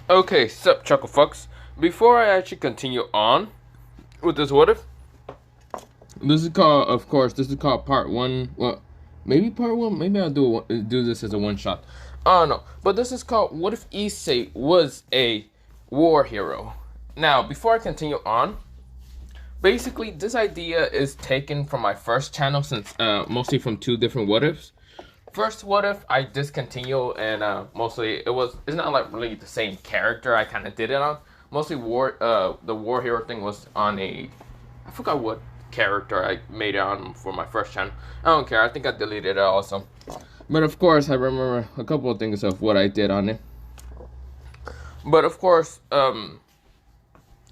Okay, sup, Chuckle Fucks. Before I actually continue on with this what if, this is called, of course, this is called part one. Well, maybe part one. Maybe I'll do this as a one shot. I don't know. But this is called What If Issei Was a War Hero. Now, before I continue on, basically, this idea is taken from my first channel, since mostly from two different what ifs. First what if I discontinue, and mostly it's not like really the same character I kind of did it on. Mostly the war hero thing was on I forgot what character I made it on for my first channel. I don't care, I think I deleted it also. But of course I remember a couple of things of what I did on it. But of course,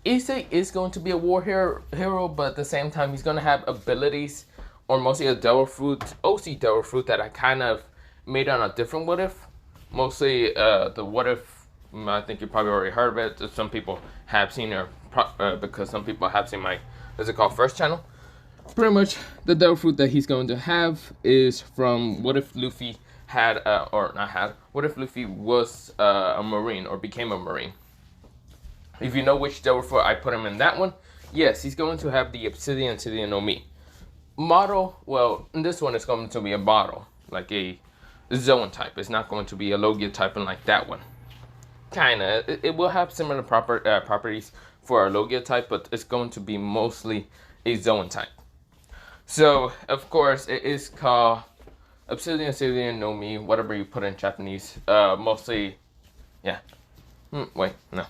Issei is going to be a war hero, but at the same time he's going to have abilities, or mostly a devil fruit, OC devil fruit, that I kind of made on a different what if. Mostly the what if, I think you probably already heard of it. Some people have seen it, because some people have seen my, what's it called, first channel. Pretty much the devil fruit that he's going to have is from what if Luffy had, or not had, what if Luffy was a Marine, or became a Marine. If you know which devil fruit I put him in that one, yes, he's going to have the Obsidian no Mi. Model, well, in this one it's going to be a bottle, like a zone type. It's not going to be a Logia type and like that one. Kinda, it will have similar properties for a Logia type, but it's going to be mostly a zone type. So, of course, it is called Obsidian no Mi, whatever you put in Japanese. Mostly, yeah. Wait, no.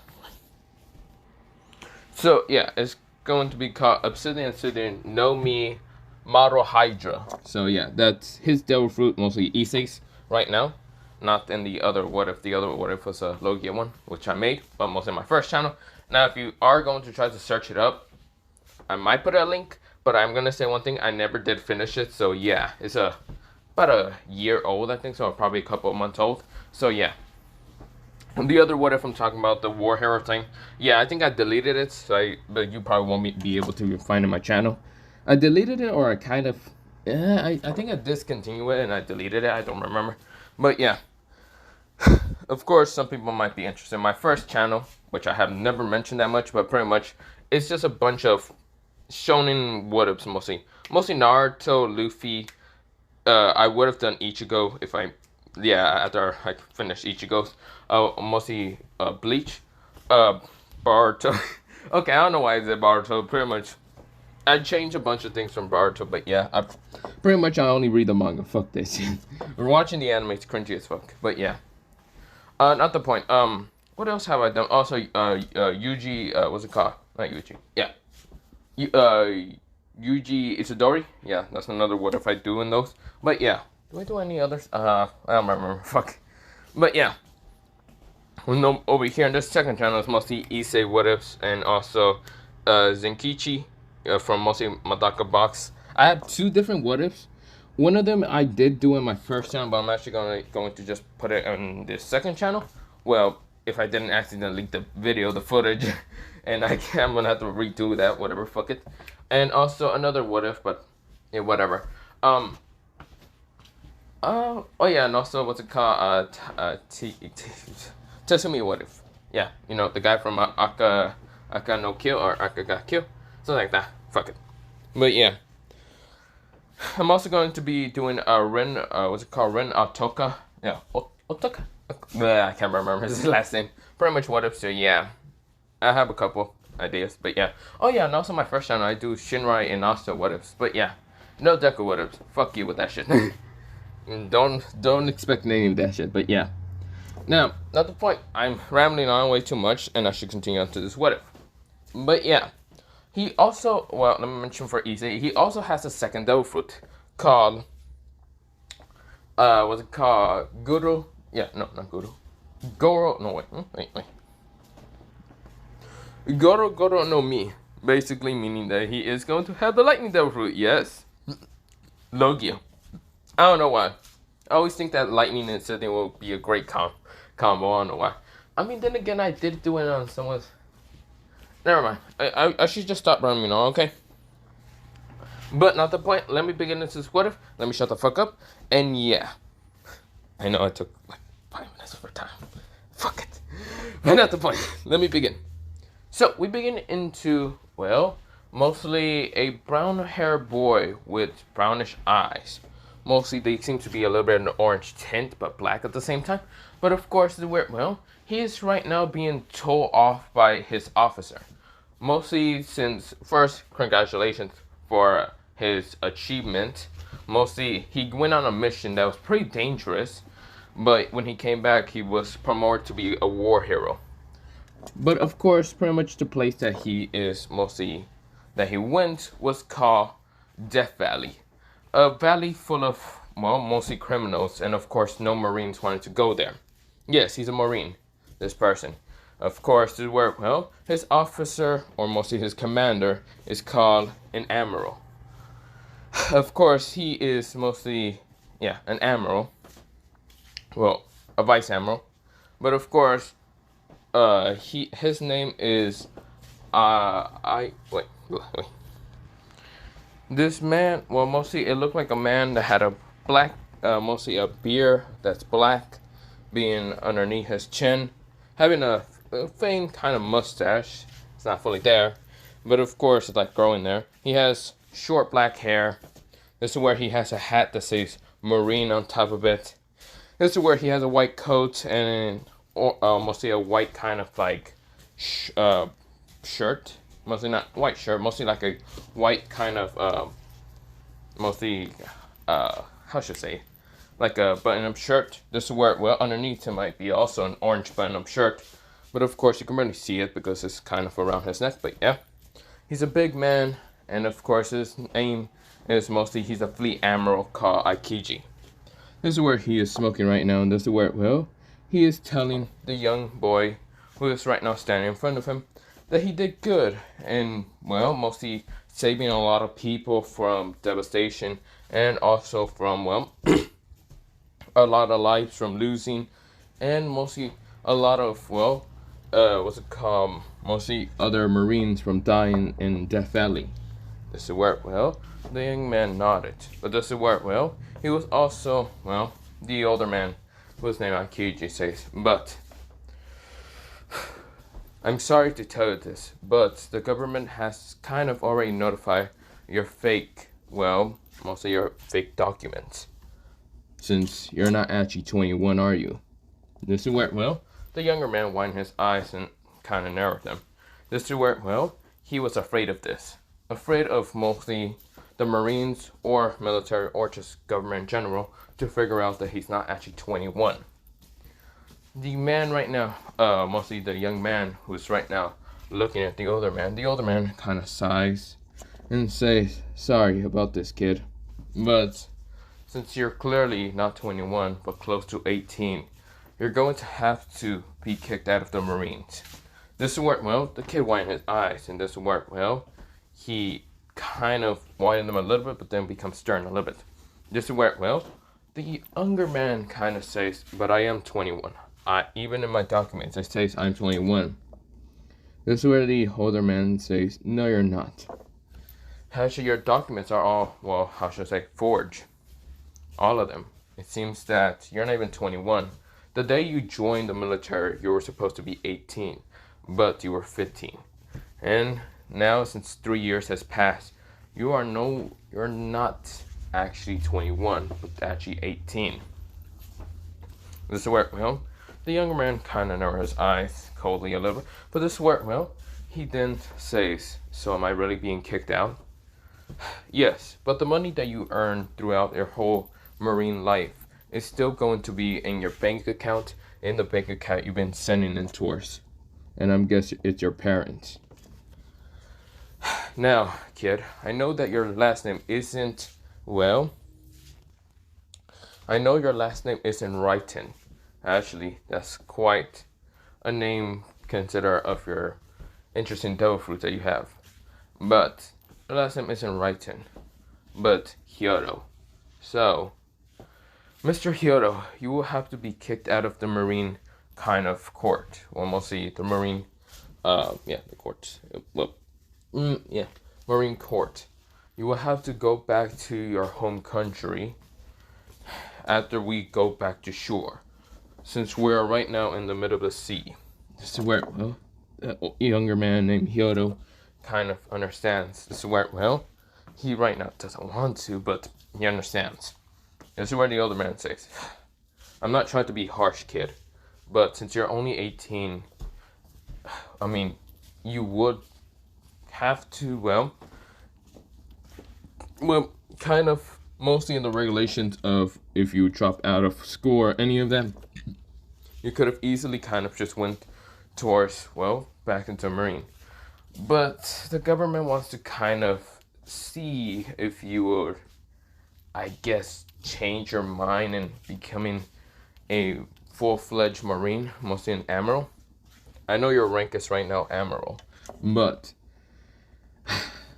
So, yeah, it's going to be called Obsidian no Mi Model Hydra. So yeah, that's his devil fruit, mostly Issei's right now. Not in the other what if. The other what if was a Logia one, which I made, but mostly my first channel. Now, if you are going to try to search it up, I might put a link, but I'm gonna say one thing: I never did finish it. So yeah, it's about a year old, I think, so probably a couple of months old. So yeah. And the other what if I'm talking about, the war hero thing, yeah, I think I deleted it, but you probably won't be able to find it in my channel. I deleted it, or I kind of, I think I discontinued it and I deleted it, I don't remember. But yeah, of course, some people might be interested in my first channel, which I have never mentioned that much, but pretty much, it's just a bunch of shonen what-ifs, mostly Naruto, Luffy. I would have done Ichigo if after I finished Ichigo's. Mostly Bleach, Boruto. Okay, I don't know why I said Boruto, pretty much. I changed a bunch of things from Boruto, but yeah, I only read the manga. Fuck this. We're watching the anime, it's cringy as fuck. But yeah, not the point. What else have I done? Also, Yuji, what's it called? Not Yuji. Yeah, Yuji Itadori. Yeah, that's another what if I do in those. But yeah, do I do any others? I don't remember. Fuck. But yeah. No, over here in this second channel is mostly Issei what ifs, and also Zenkichi. From mostly Madaka Box. I have two different what ifs. One of them I did do in my first channel, but I'm actually going to just put it on this second channel. Well, if I didn't accidentally leak the video, the footage, and I'm gonna have to redo that. Whatever, fuck it. And also another what if, but yeah, whatever. Oh yeah, and also what's it called? Tetsumi what if? Yeah, you know, the guy from Aka no Kill, or Aka ga Kill. Something like that. Fuck it. But yeah. I'm also going to be doing a Ren, what's it called? Ren Otoka. Yeah. Otoka? I can't remember his last name. Pretty much what if, so yeah. I have a couple ideas, but yeah. Oh yeah, and also my first channel, I do Shinrai and also what ifs. But yeah. No Deku what ifs. Fuck you with that shit. Don't expect any of that shit, but yeah. Now, not the point. I'm rambling on way too much, and I should continue on to this what if. But yeah. He also, well, let me mention for Issei, he also has a second devil fruit called, what's it called? Guru? Yeah, no, not Guru. Goro, no, wait. Goro no Mi. Basically meaning that he is going to have the lightning devil fruit, yes. Logia. I don't know why. I always think that lightning and something will be a great combo, I don't know why. I mean, then again, I did do it on someone's. Never mind. I should just stop rambling on, okay? But not the point. Let me begin this what if. Let me shut the fuck up. And yeah. I know I took like 5 minutes of our time. Fuck it. But not the point. Let me begin. So we begin into, well, mostly a brown-haired boy with brownish eyes. Mostly they seem to be a little bit of an orange tint, but black at the same time. But of course, he is right now being told off by his officer. Mostly since, first, congratulations for his achievement. Mostly, he went on a mission that was pretty dangerous. But when he came back, he was promoted to be a war hero. But of course, pretty much the place that he went was called Death Valley. A valley full of, well, mostly criminals, and of course no Marines wanted to go there. Yes, he's a Marine, this person. Of course, this is where, well, his officer, or mostly his commander, is called an Admiral. Of course, he is mostly, an Admiral. Well, a Vice Admiral. But of course, his name is, wait. This man, well, mostly it looked like a man that had a black, mostly a beard that's black, being underneath his chin, having a faint kind of mustache. It's not fully there, but of course it's like growing there. He has short black hair. This is where he has a hat that says Marine on top of it. This is where he has a white coat and mostly a white kind of like shirt. Mostly not white shirt, mostly like a white kind of, mostly, how should I say, like a button-up shirt. This is where, well, underneath it might be also an orange button-up shirt. But of course, you can really see it because it's kind of around his neck. But yeah, he's a big man. And of course, his name is mostly, he's a fleet admiral called Aikiji. This is where he is smoking right now. And this is where, well, he is telling the young boy who is right now standing in front of him that he did good, and well, mostly saving a lot of people from devastation, and also from, well, a lot of lives from losing, and mostly a lot of, well, mostly other Marines from dying in Death Valley. This is where, well, the young man nodded, but this is where, well, he was also, well, the older man, whose name Akiji says, but I'm sorry to tell you this, but the government has kind of already notified your fake, well, mostly your fake documents. Since you're not actually 21, are you? This is where, well, the younger man widened his eyes and kind of narrowed them. This is where, well, he was afraid of this. Afraid of mostly the Marines or military or just government in general to figure out that he's not actually 21. The man right now, mostly the young man who's right now looking at the older man kind of sighs and says, sorry about this, kid, but since you're clearly not 21 but close to 18, you're going to have to be kicked out of the Marines. This is where, well, the kid widened his eyes, and this is where, well, he kind of widened them a little bit but then becomes stern a little bit. This is where, well, the younger man kind of says, but I am 21. Even in my documents, it says I'm 21. This is where the older man says, no, you're not. Actually, your documents are all, well, how should I say, forged. All of them. It seems that you're not even 21. The day you joined the military, you were supposed to be 18, but you were 15. And now, since 3 years has passed, you're not actually 21, but actually 18. This is where, well, the younger man kind of narrowed his eyes coldly a little bit, but this is where, well, he then says, so am I really being kicked out? Yes, but the money that you earn throughout your whole Marine life is still going to be in your bank account, in the bank account you've been sending in tours. And I'm guessing it's your parents. Now, kid, I know that your last name isn't, well, I know your last name isn't Wrighton. Actually, that's quite a name consider of your interesting devil fruit that you have. But your last name isn't Wrighton, but Hyoto. So, Mr. Hyoto, you will have to be kicked out of the Marine kind of court. Well, mostly the Marine, the court. Well, Marine court. You will have to go back to your home country after we go back to shore. Since we are right now in the middle of the sea. This is where, well, a younger man named Hyodo kind of understands. This is where, well, he right now doesn't want to, but he understands. This is where the older man says, I'm not trying to be harsh, kid, but since you're only 18, I mean, you would have to, well, kind of mostly in the regulations of if you drop out of school or any of them, you could have easily kind of just went towards, well, back into Marine. But the government wants to kind of see if you would, I guess, change your mind and becoming a full-fledged Marine, mostly an Admiral. I know your rank is right now Admiral, but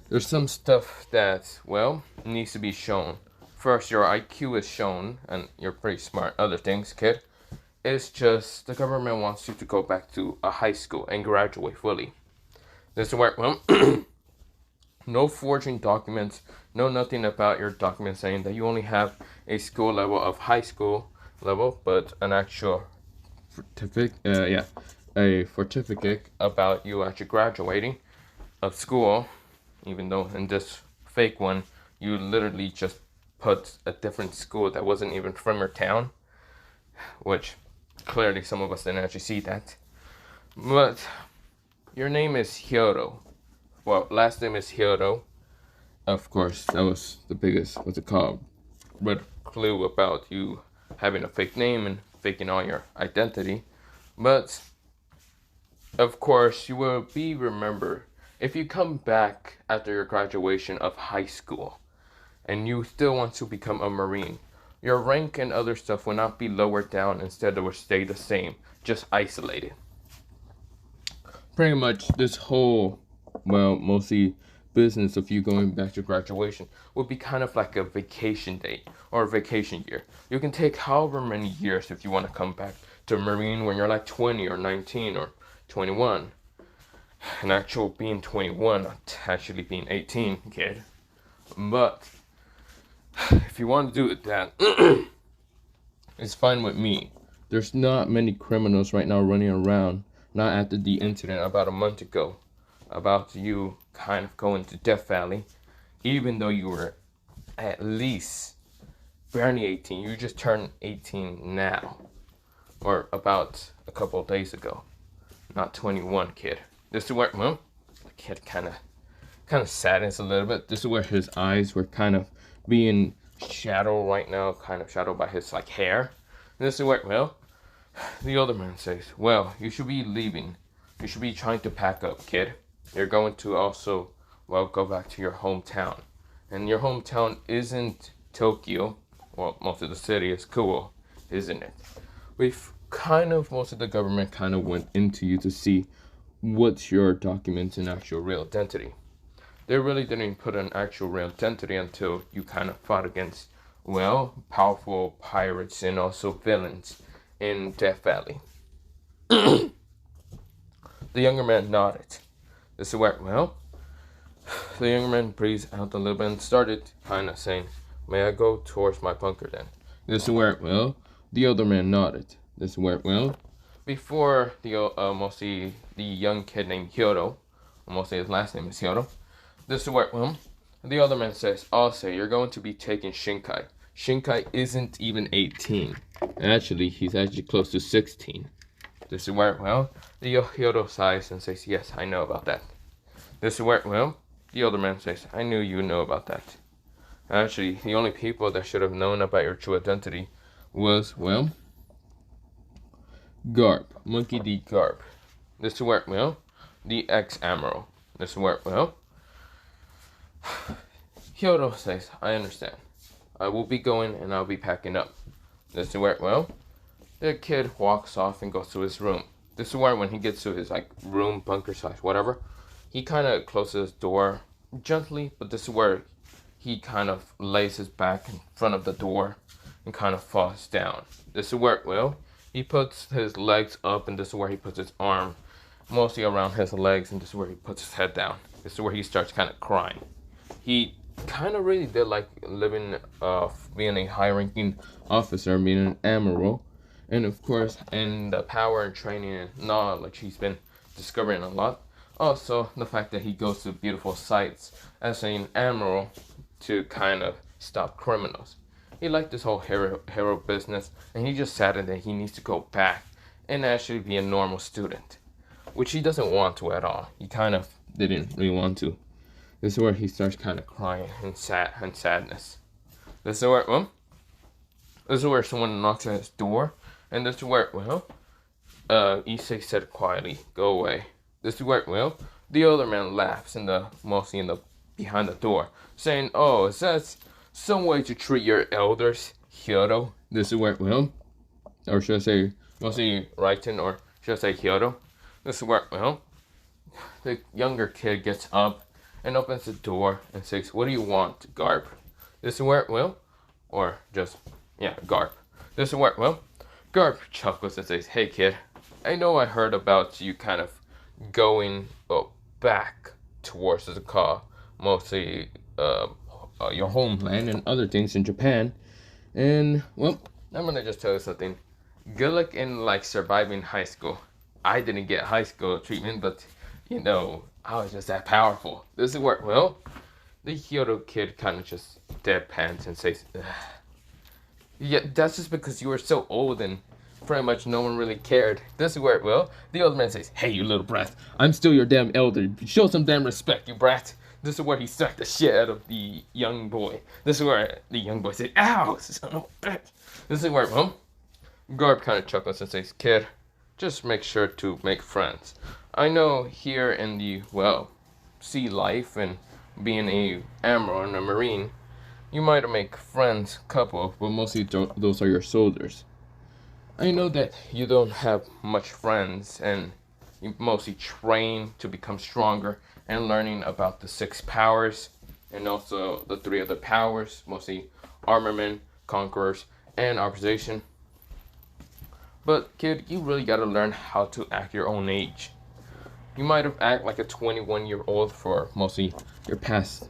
there's some stuff that, well, needs to be shown. First, your IQ is shown, and you're pretty smart. Other things, kid, it's just the government wants you to go back to a high school and graduate fully. This is where, well, no forging documents, no nothing about your documents saying that you only have a school level of high school level, but an actual certificate, a certificate about you actually graduating of school, even though in this fake one, you literally just put a different school that wasn't even from your town, which clearly some of us didn't actually see that. But your name is Hyodo. Well, last name is Hyodo. Of course, that was the biggest, what's it called, red clue about you having a fake name and faking all your identity. But, of course, you will be remembered if you come back after your graduation of high school and you still want to become a Marine. Your rank and other stuff will not be lowered down, instead it will stay the same, just isolated. Pretty much this whole, well, mostly business of you going back to graduation would be kind of like a vacation day or a vacation year. You can take however many years if you want to come back to Marine when you're like 20 or 19 or 21. And actual being 21, not actually being 18, kid. But if you want to do it, that it's fine with me. There's not many criminals right now running around. Not after the incident about a month ago, about you kind of going to Death Valley, even though you were at least barely 18. You just turned 18 now, or about a couple of days ago. Not 21, kid. This is where, well, the kid kind of saddens a little bit. This is where his eyes were kind of being shadowed right now, kind of shadowed by his like hair. And this is where, well, the older man says, well, you should be leaving. You should be trying to pack up, kid. You're going to also, well, go back to your hometown. And your hometown isn't Tokyo. Well, most of the city is cool, isn't it? We've kind of, most of the government kind of went into you to see what's your documents and actual real identity. They really didn't put an actual real identity until you kind of fought against, well, powerful pirates and also villains in Death Valley. The younger man nodded. This is where, well, the younger man breathed out a little bit and started kind of saying, may I go towards my bunker then? This is where, well, the older man nodded. This is where, well, before mostly the young kid named Hyodo, mostly his last name is Hyodo, this is where, well, the other man says, also, you're going to be taking Shinkai. Shinkai isn't even 18. Actually, he's actually close to 16. This is where, well, the Hyodo sighs and says, yes, I know about that. This is where, well, the older man says, I knew you know about that. Actually, the only people that should have known about your true identity was, well, Garp, Monkey D. Garp. This is where, well, the ex-Admiral. This is where, well, Hyodo says, I understand. I will be going and I'll be packing up. This is where, well, the kid walks off and goes to his room. This is where when he gets to his like room, bunker slash whatever, he kind of closes his door gently, but this is where he kind of lays his back in front of the door and kind of falls down. This is where, well, he puts his legs up, and this is where he puts his arm mostly around his legs, and this is where he puts his head down. This is where he starts kind of crying. He kind of really did like living, being a high-ranking officer, being an admiral, And of course, in the power and training and knowledge, he's been discovering a lot. Also, the fact that he goes to beautiful sites as an admiral to kind of stop criminals. He liked this whole hero business, and he just decided that he needs to go back and actually be a normal student, which he doesn't want to at all. He kind of didn't really want to. This is where he starts kind of crying and sadness. This is where someone knocks at his door, and this is where Issei said quietly, "Go away." This is where the older man laughs mostly in the behind the door, saying, "Oh, is that some way to treat your elders, Hyodo?" This is where or should I say mostly Raiten, or should I say Hyodo? This is where the younger kid gets up and opens the door and says, "What do you want, Garp?" This is where or just Garp. This is where Garp chuckles and says, "Hey kid, I know I heard about you kind of going back towards the car, mostly your homeland and other things in Japan. And I'm gonna just tell you something. Good luck in like surviving high school. I didn't get high school treatment, but I was just that powerful." This is where the Hyodo kid kind of just deadpans and says, "Ugh. Yeah, that's just because you were so old and pretty much no one really cared." This is where the old man says, "Hey, you little brat, I'm still your damn elder. Show some damn respect, you brat." This is where he sucked the shit out of the young boy. This is where the young boy said, "Ow, son of a bitch." This is where Garb kind of chuckles and says, "Kid, just make sure to make friends. I know here in the sea life and being a admiral and a marine, you might make friends, couple, but mostly those are your soldiers. I know that you don't have much friends, and you mostly train to become stronger and learning about the 6 powers and also the 3 other powers, mostly armament, conquerors, and opposition. But kid, you really gotta learn how to act your own age. You might have acted like a 21-year-old for mostly your past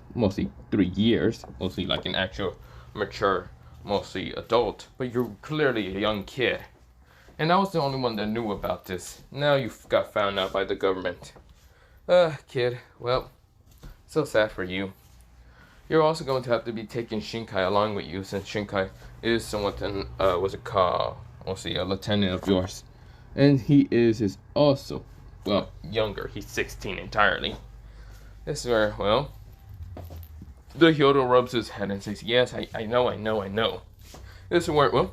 3 years, mostly like an actual mature, mostly adult, but you're clearly a young kid. And I was the only one that knew about this. Now you've got found out by the government. Kid, so sad for you. You're also going to have to be taking Shinkai along with you, since Shinkai is somewhat mostly a lieutenant of yours. And he is also, younger. He's 16 entirely." This is where, the Hyodo rubs his head and says, "Yes, I know. This is where,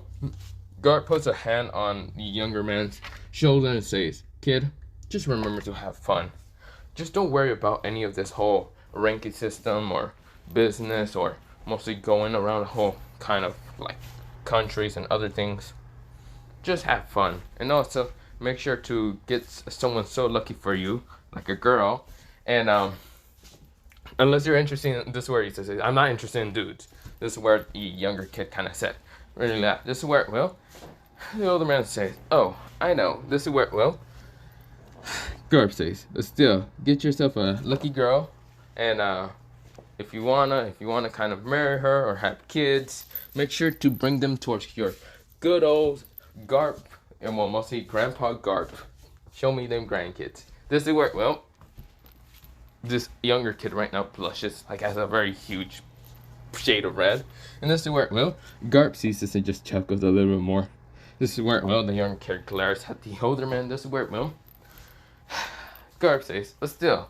Guard puts a hand on the younger man's shoulder and says, "Kid, just remember to have fun. Just don't worry about any of this whole ranking system or business or mostly going around the whole kind of like countries and other things. Just have fun. And also make sure to get someone so lucky for you, like a girl. And unless you're interested in," this is where he says, "I'm not interested in dudes." This is where the younger kid kind of said, really laughed. This is where, the older man says, "Oh, I know." This is where, Garb says, "But still, get yourself a lucky girl, and if you wanna kind of marry her or have kids, make sure to bring them towards your good old Garp, and mostly Grandpa Garp. Show me them grandkids." This is where, this younger kid right now blushes, like has a very huge shade of red. And this is where, Garp sees this and just chuckles a little bit more. This is where, the younger kid glares at the older man. This is where, Garp says, "But still,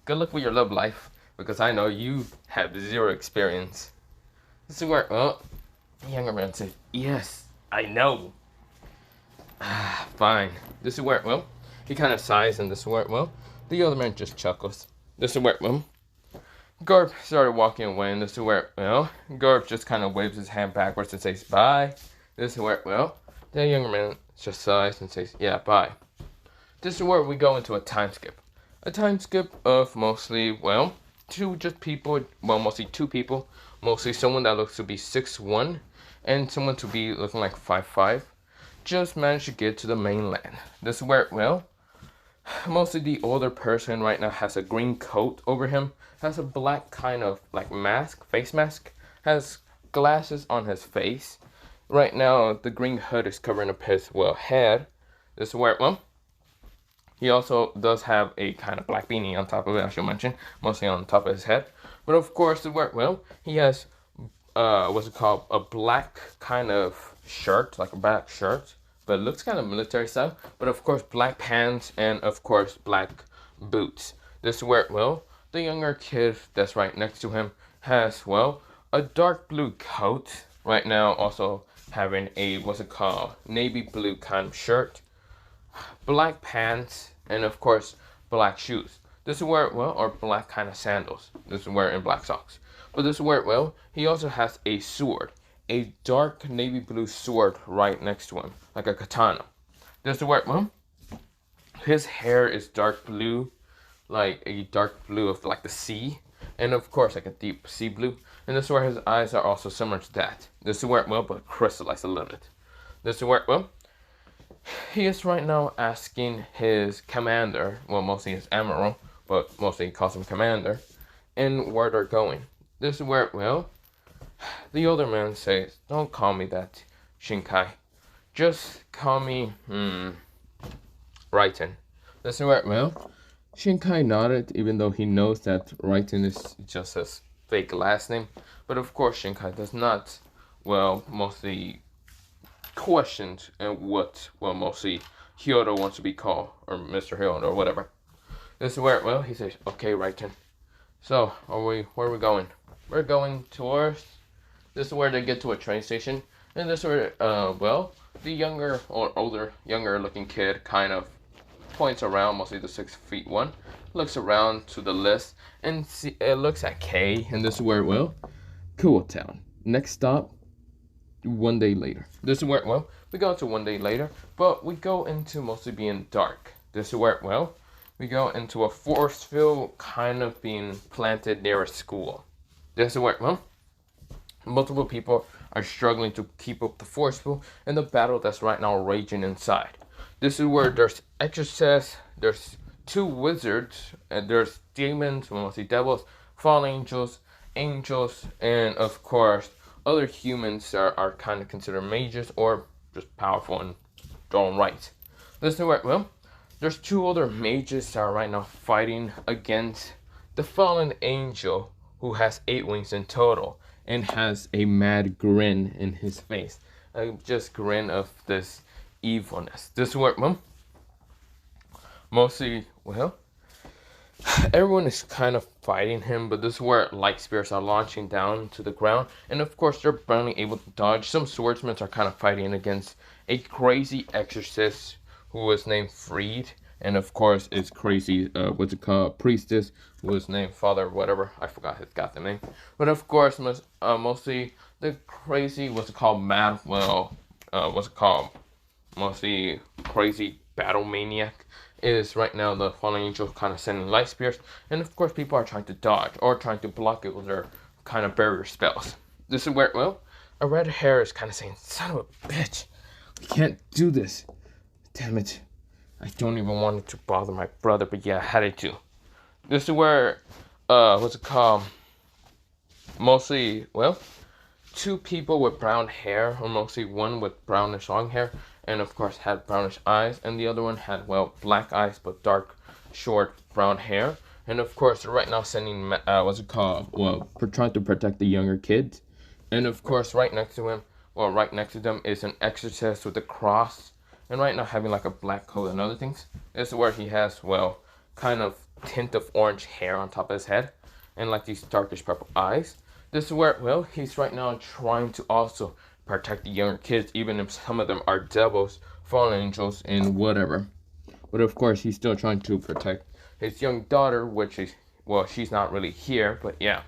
good luck with your love life, because I know you have 0 experience." This is where, the younger man says, "Yes, I know." Fine. This is where, he kind of sighs, and this is where, the other man just chuckles. This is where, Garp started walking away, and this is where, Garp just kind of waves his hand backwards and says, "Bye." This is where, the younger man just sighs and says, "Yeah, bye." This is where we go into a time skip. A time skip of mostly, mostly 2 people. Mostly someone that looks to be 6'1", and someone to be looking like 5'5". Just managed to get to the mainland. This is where, mostly the older person right now has a green coat over him, has a black kind of like face mask, has glasses on his face, Right now, the green hood is covering up his, well, head. This is where, well, he also does have a kind of black beanie on top of it, I should mention, mostly on top of his head. But of course, the where, well, he has, what's it called, a black kind of shirt, like a black shirt, but it looks kind of military style. But of course, black pants and of course, black boots. This is where, well, the younger kid that's right next to him has, well, a dark blue coat. Right now, also having a, what's it called, navy blue kind of shirt, black pants, and of course, black shoes. This is where, well, or black kind of sandals. This is where in black socks. But this is where, well, he also has a sword, a dark navy blue sword right next to him, like a katana. This is where, well, his hair is dark blue, like a dark blue of like the sea, and of course like a deep sea blue. And this is where his eyes are also similar to that. This is where, well, but crystallized a little bit. This is where, well, he is right now asking his commander, well, mostly his admiral, but mostly he calls him commander, and where they're going. This is where, well, the older man says, "Don't call me that, Shinkai. Just call me, Raiten." This is where, well, Shinkai nodded, even though he knows that Raiten is just his fake last name. But of course, Shinkai does not, well, mostly questioned and what, well, mostly Hyodo wants to be called, or Mr. Hyodo, or whatever. This is where, well, he says, "Okay, Raiten. So, where are we going?" "We're going towards," this is where they get to a train station, and this is where, well, the younger, or older, younger looking kid kind of points around, mostly the 6'1", looks around to the list, and looks at K, and this is where, well, Cool Town. Next stop, one day later. This is where, well, we go to one day later, but we go into mostly being dark. This is where, well, we go into a force field kind of being planted near a school. This is where, well, multiple people are struggling to keep up the force field and the battle that's right now raging inside. This is where there's exorcists, there's two wizards, and there's demons, mostly devils, fallen angels, and of course, other humans are kind of considered mages or just powerful in their own right. This is where, well, there's two other mages that are right now fighting against the fallen angel who has 8 wings in total and has a mad grin in his face. Just grin of this evilness. This is where, well, mostly, well, everyone is kind of fighting him, but this is where light spirits are launching down to the ground, and of course they're barely able to dodge. Some swordsmen are kind of fighting against a crazy exorcist who was named Freed, and of course it's crazy, what's it called, priestess who was named Father whatever, I forgot his goddamn name. But of course, mostly the crazy, what's it called, mostly crazy battle maniac is right now the fallen angel kind of sending light spears, and of course people are trying to dodge or trying to block it with their kind of barrier spells. This is where, well, a red hair is kind of saying, "Son of a bitch, we can't do this. Damn it. I don't even want it to bother my brother, but yeah, I had to." This is where, what's it called, mostly, well, two people with brown hair, or mostly one with brownish long hair, and of course had brownish eyes, and the other one had, well, black eyes but dark, short brown hair. And of course, they're right now sending, what's it called, well, for trying to protect the younger kids. And of course, right next to him, well, right next to them is an exorcist with a cross, and right now having like a black coat and other things. This is where he has, well, kind of tint of orange hair on top of his head, and like these darkish purple eyes. This is where, well, he's right now trying to also protect the younger kids, even if some of them are devils, fallen angels, and whatever. But of course, he's still trying to protect his young daughter, which is, well, she's not really here, but yeah.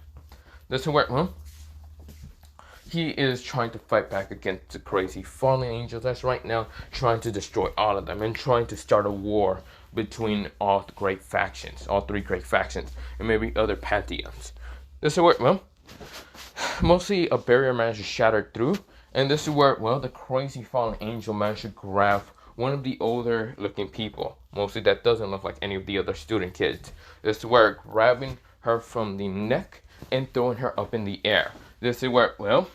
This is where, well, he is trying to fight back against the crazy fallen angels that's right now trying to destroy all of them and trying to start a war between all the great factions, all 3 great factions, and maybe other pantheons. This is where, well, mostly a barrier managed to shatter through, and this is where, well, the crazy fallen angel managed to grab one of the older looking people, mostly that doesn't look like any of the other student kids. This is where grabbing her from the neck and throwing her up in the air. This is where, well,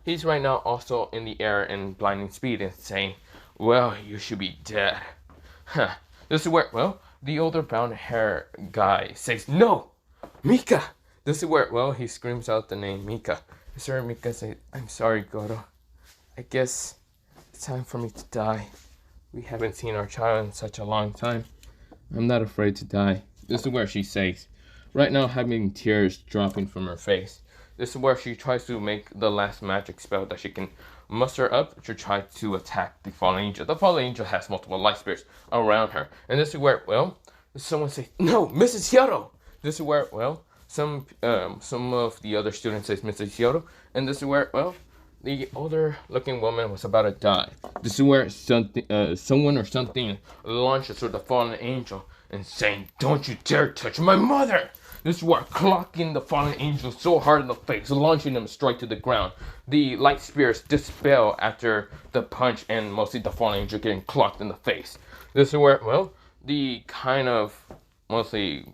he's right now also in the air in blinding speed and saying, well, you should be dead. Huh. This is where, well, the older brown hair guy says, no, Mika. This is where, well, he screams out the name Mika. Sir Mika says, I'm sorry, Goro. I guess it's time for me to die. We haven't seen our child in such a long time. I'm not afraid to die. This is where she says, right now having tears dropping from her face. This is where she tries to make the last magic spell that she can muster up to try to attack the fallen angel. The fallen angel has multiple light spirits around her. And this is where, well, someone says, no, Mrs. Hyoto. This is where, well, some of the other students says Mrs. Hyoto. And this is where, well, the older looking woman was about to die. This is where someone or something launches with the fallen angel and saying, don't you dare touch my mother! This is where clocking the fallen angel so hard in the face, launching him straight to the ground. The light spirits dispel after the punch and mostly the fallen angel getting clocked in the face. This is where, well, the kind of mostly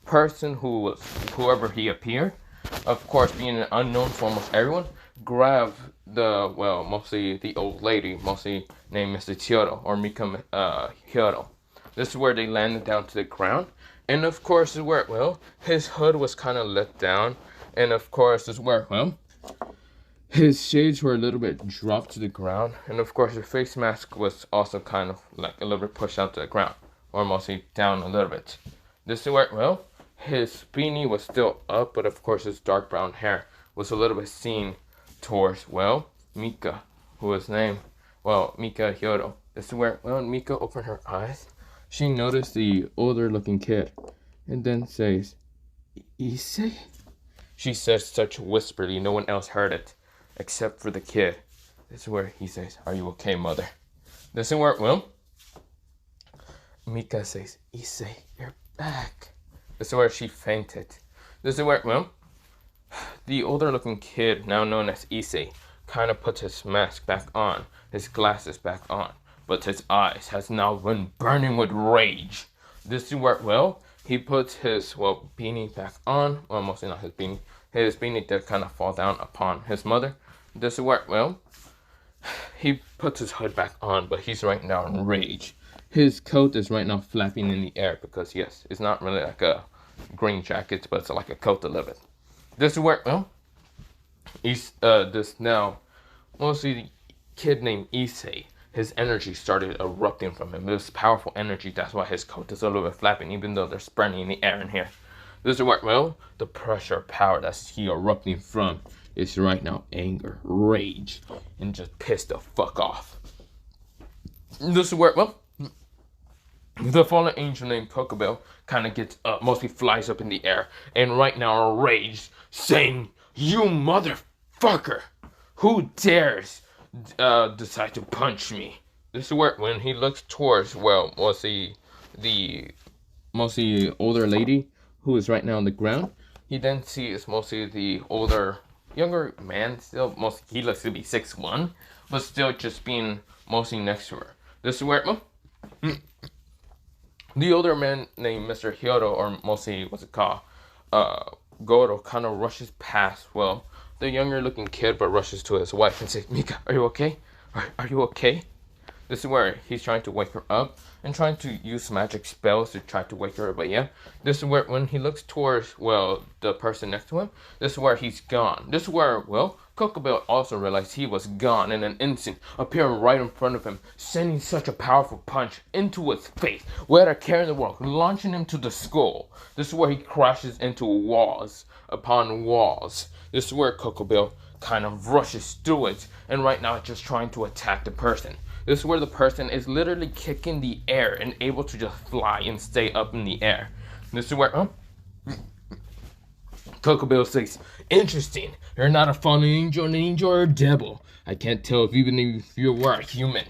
person who was, whoever he appeared, of course being an unknown for almost everyone, grabbed the, well, mostly the old lady, mostly named Mrs. Hyoto, or Mika Hyoto. This is where they landed down to the ground. And of course, is where, well, his hood was kind of let down. And of course, is where, well, his shades were a little bit dropped to the ground. And of course, his face mask was also kind of like a little bit pushed out to the ground. Or mostly down a little bit. This is where, well, his beanie was still up. But of course, his dark brown hair was a little bit seen towards, well, Mika, who was named, well, Mika Hyoto. This is where, well, Mika opened her eyes. She noticed the older looking kid and then says, Issei? She says such whisperly, no one else heard it except for the kid. This is where he says, are you okay, mother? This is where, well, Mika says, Issei, you're back. This is where she fainted. This is where, well, the older looking kid, now known as Issei, kind of puts his mask back on, his glasses back on. But his eyes has now been burning with rage. This is where, well, he puts his, well, beanie back on. Well, mostly not his beanie. His beanie did kind of fall down upon his mother. This is where, well, he puts his hood back on, but he's right now in rage. His coat is right now flapping in the air because, yes, it's not really like a green jacket, but it's like a coat a little bit. This is where, well, he's, this now, mostly the kid named Issei. His energy started erupting from him. This powerful energy, that's why his coat is a little bit flapping, even though there's burning in the air in here. This is where, well, the pressure, power that's he erupting from is right now anger, rage, and just pissed the fuck off. This is where, well, the fallen angel named Kokobell kind of gets up, mostly flies up in the air, and right now enraged, saying, you motherfucker, who dares decide to punch me? This is where, when he looks towards, well, mostly the mostly older lady who is right now on the ground, he then sees mostly the older, younger man, still, mostly, he looks to be 6'1", but still just being mostly next to her. This is where, well, the older man named Mr. Hyoto, or mostly, what's it called, Goro, kind of rushes past, well, the younger looking kid, but rushes to his wife and says, Mika, are you okay? Are you okay? This is where he's trying to wake her up and trying to use magic spells to try to wake her up. But yeah, this is where, when he looks towards, well, the person next to him, this is where he's gone. This is where, well, Kokobell also realized he was gone in an instant, appearing right in front of him, sending such a powerful punch into his face, without a care in the world, launching him to the skull. This is where he crashes into walls upon walls. This is where Kokobell kind of rushes through it, and right now just trying to attack the person. This is where the person is literally kicking the air and able to just fly and stay up in the air. This is where, Kokobell says, interesting, you're not a fallen angel, an angel, or a devil. I can't tell if even if you were a human.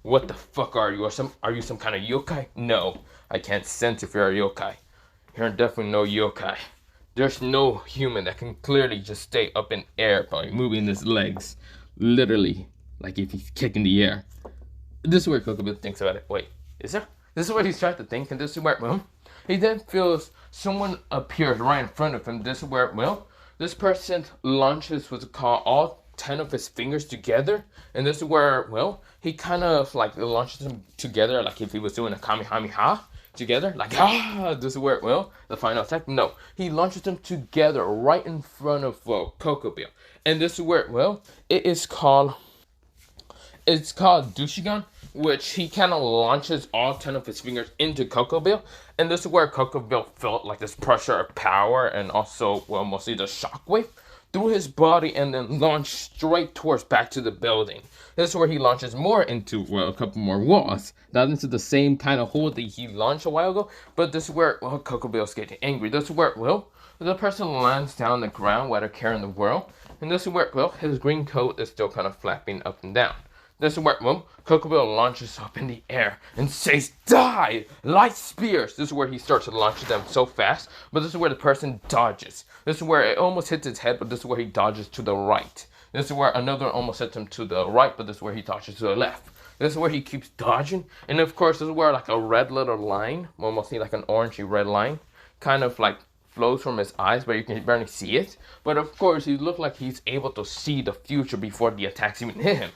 What the fuck are you? Are you some kind of yokai? No, I can't sense if you're a yokai. You're definitely no yokai. There's no human that can clearly just stay up in air by moving his legs. Literally, like if he's kicking the air. This is where Kokobell thinks about it. Wait, is there? This is what he's trying to think, and this is where, well, he then feels someone appears right in front of him. This is where, well, this person launches what's called all 10 of his fingers together, and this is where, well, he kind of like launches them together, like if he was doing a Kamehameha together, like this is where, well, the final attack. No, he launches them together right in front of Coco Bill, and this is where, well, it's called Dushigan, which he kind of launches all 10 of his fingers into Coco Bill, and this is where Coco Bill felt like this pressure of power, and also, well, mostly the shockwave through his body, and then launched straight towards back to the building. This is where he launches more into, well, a couple more walls, not into the same kind of hole that he launched a while ago, but this is where, well, Coco Bill's getting angry. This is where, well, the person lands down on the ground without a care in the world, and this is where, well, his green coat is still kind of flapping up and down. This is where, well, Coco Bill launches up in the air and says, "Die! Light spears!" This is where he starts to launch them so fast, but this is where the person dodges. This is where it almost hits his head, but this is where he dodges to the right. This is where another almost hits him to the right, but this is where he dodges to the left. This is where he keeps dodging, and of course, this is where like a red little line, almost like an orangey red line, kind of like flows from his eyes, but you can barely see it. But of course, he looks like he's able to see the future before the attacks even hit him.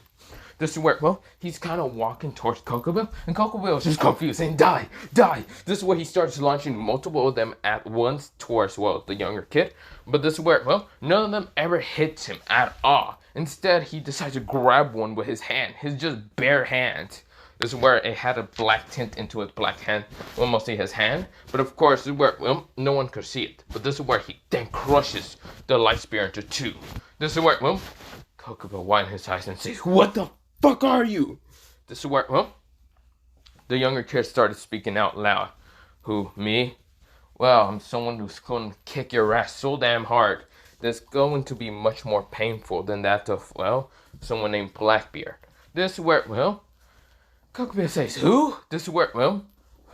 This is where, well, he's kind of walking towards Coco Bill, and Coco Bill is just confused, saying, "Die, die!" This is where he starts launching multiple of them at once towards, well, the younger kid. But this is where, well, none of them ever hits him at all. Instead, he decides to grab one with his hand, his just bare hand. This is where it had a black tint into his black hand, well, mostly his hand. But of course, this is where, well, no one could see it. But this is where he then crushes the light spear into two. This is where, well, Coco Bill winds his eyes and says, "What the fuck are you?" This is where, well, the younger kid started speaking out loud. "Who, me? Well, I'm someone who's going to kick your ass so damn hard that's going to be much more painful than that of, well, someone named Blackbeard." This is where, well, Coco Bill says, "Who?" This is where, well,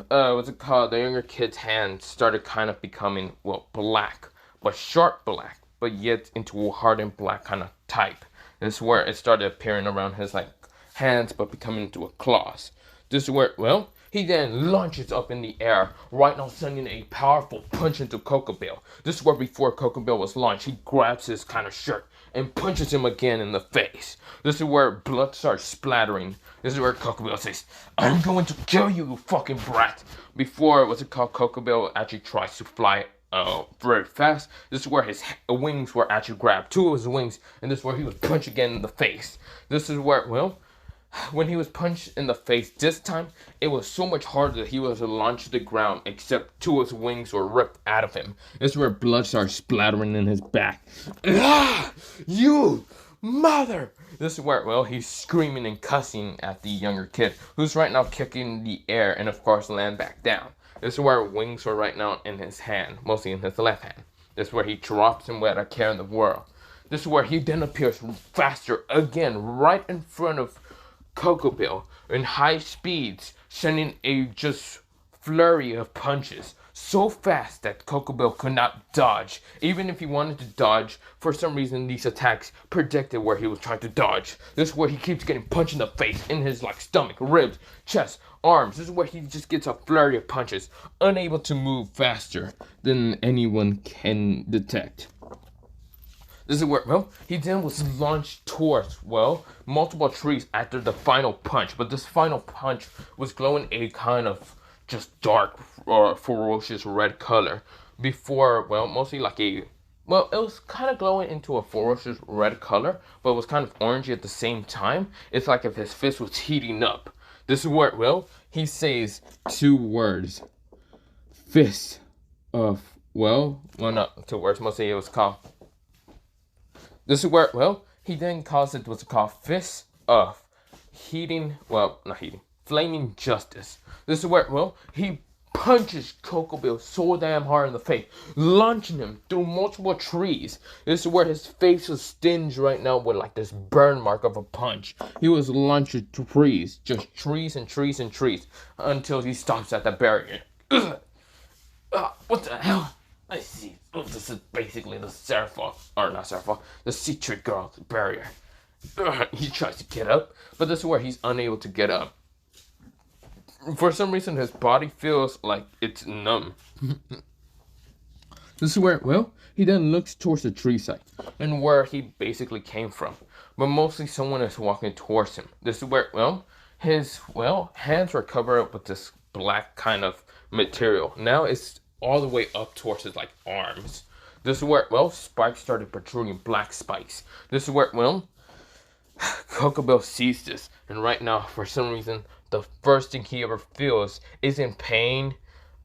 what's it called? The younger kid's hand started kind of becoming, well, black, but sharp black, but yet into a hardened black kind of type. This is where it started appearing around his, like, hands, but becoming into a claws. This is where, well, he then launches up in the air, right now sending a powerful punch into Coco Bill. This is where before Coco Bill was launched, he grabs his kind of shirt and punches him again in the face. This is where blood starts splattering. This is where Coco Bill says, "I'm going to kill you, you fucking brat." Before, what's it called, Coco Bill actually tries to fly very fast. This is where his wings were actually grabbed, two of his wings, and this is where he was punched again in the face. This is where, well, when he was punched in the face this time, it was so much harder that he was launched to the ground, except two of his wings were ripped out of him. This is where blood starts splattering in his back. "Ah, you mother!" This is where, well, he's screaming and cussing at the younger kid, who's right now kicking the air and of course land back down. This is where wings were right now in his hand, mostly in his left hand. This is where he drops him without a care in the world. This is where he then appears faster again, right in front of Coco Bill in high speeds, sending a just flurry of punches so fast that Coco Bill could not dodge. Even if he wanted to dodge, for some reason these attacks predicted where he was trying to dodge. This is where he keeps getting punched in the face, in his like stomach, ribs, chest, arms. This is where he just gets a flurry of punches, unable to move faster than anyone can detect. This is where, well, he then was launched towards, well, multiple trees after the final punch. But this final punch was glowing a kind of just dark or ferocious red color. Before, well, mostly like a, well, it was kind of glowing into a ferocious red color, but it was kind of orangey at the same time. It's like if his fist was heating up. This is where, well, he says two words. Fist of, well, not 2 words, mostly it was called. This is where, well, he then calls it what's called Fist of Heating, well, not heating, Flaming Justice. This is where, well, he punches Coco Bill so damn hard in the face, launching him through multiple trees. This is where his face is singed right now with like this burn mark of a punch. He was launching trees, just trees and trees and trees, until he stops at the barrier. What the hell? I see. Oh, this is basically the Serapha, or not Serapha, the Citric Girl's barrier. He tries to get up, but this is where he's unable to get up. For some reason, his body feels like it's numb. This is where, well, he then looks towards the tree site, and where he basically came from. but mostly someone is walking towards him. This is where, well, his, well, hands were covered up with this black kind of material. Now it's all the way up towards his, like, arms. This is where, well, spikes started protruding, black spikes. This is where, well, Kokobel sees this, and right now, for some reason, the first thing he ever feels isn't pain,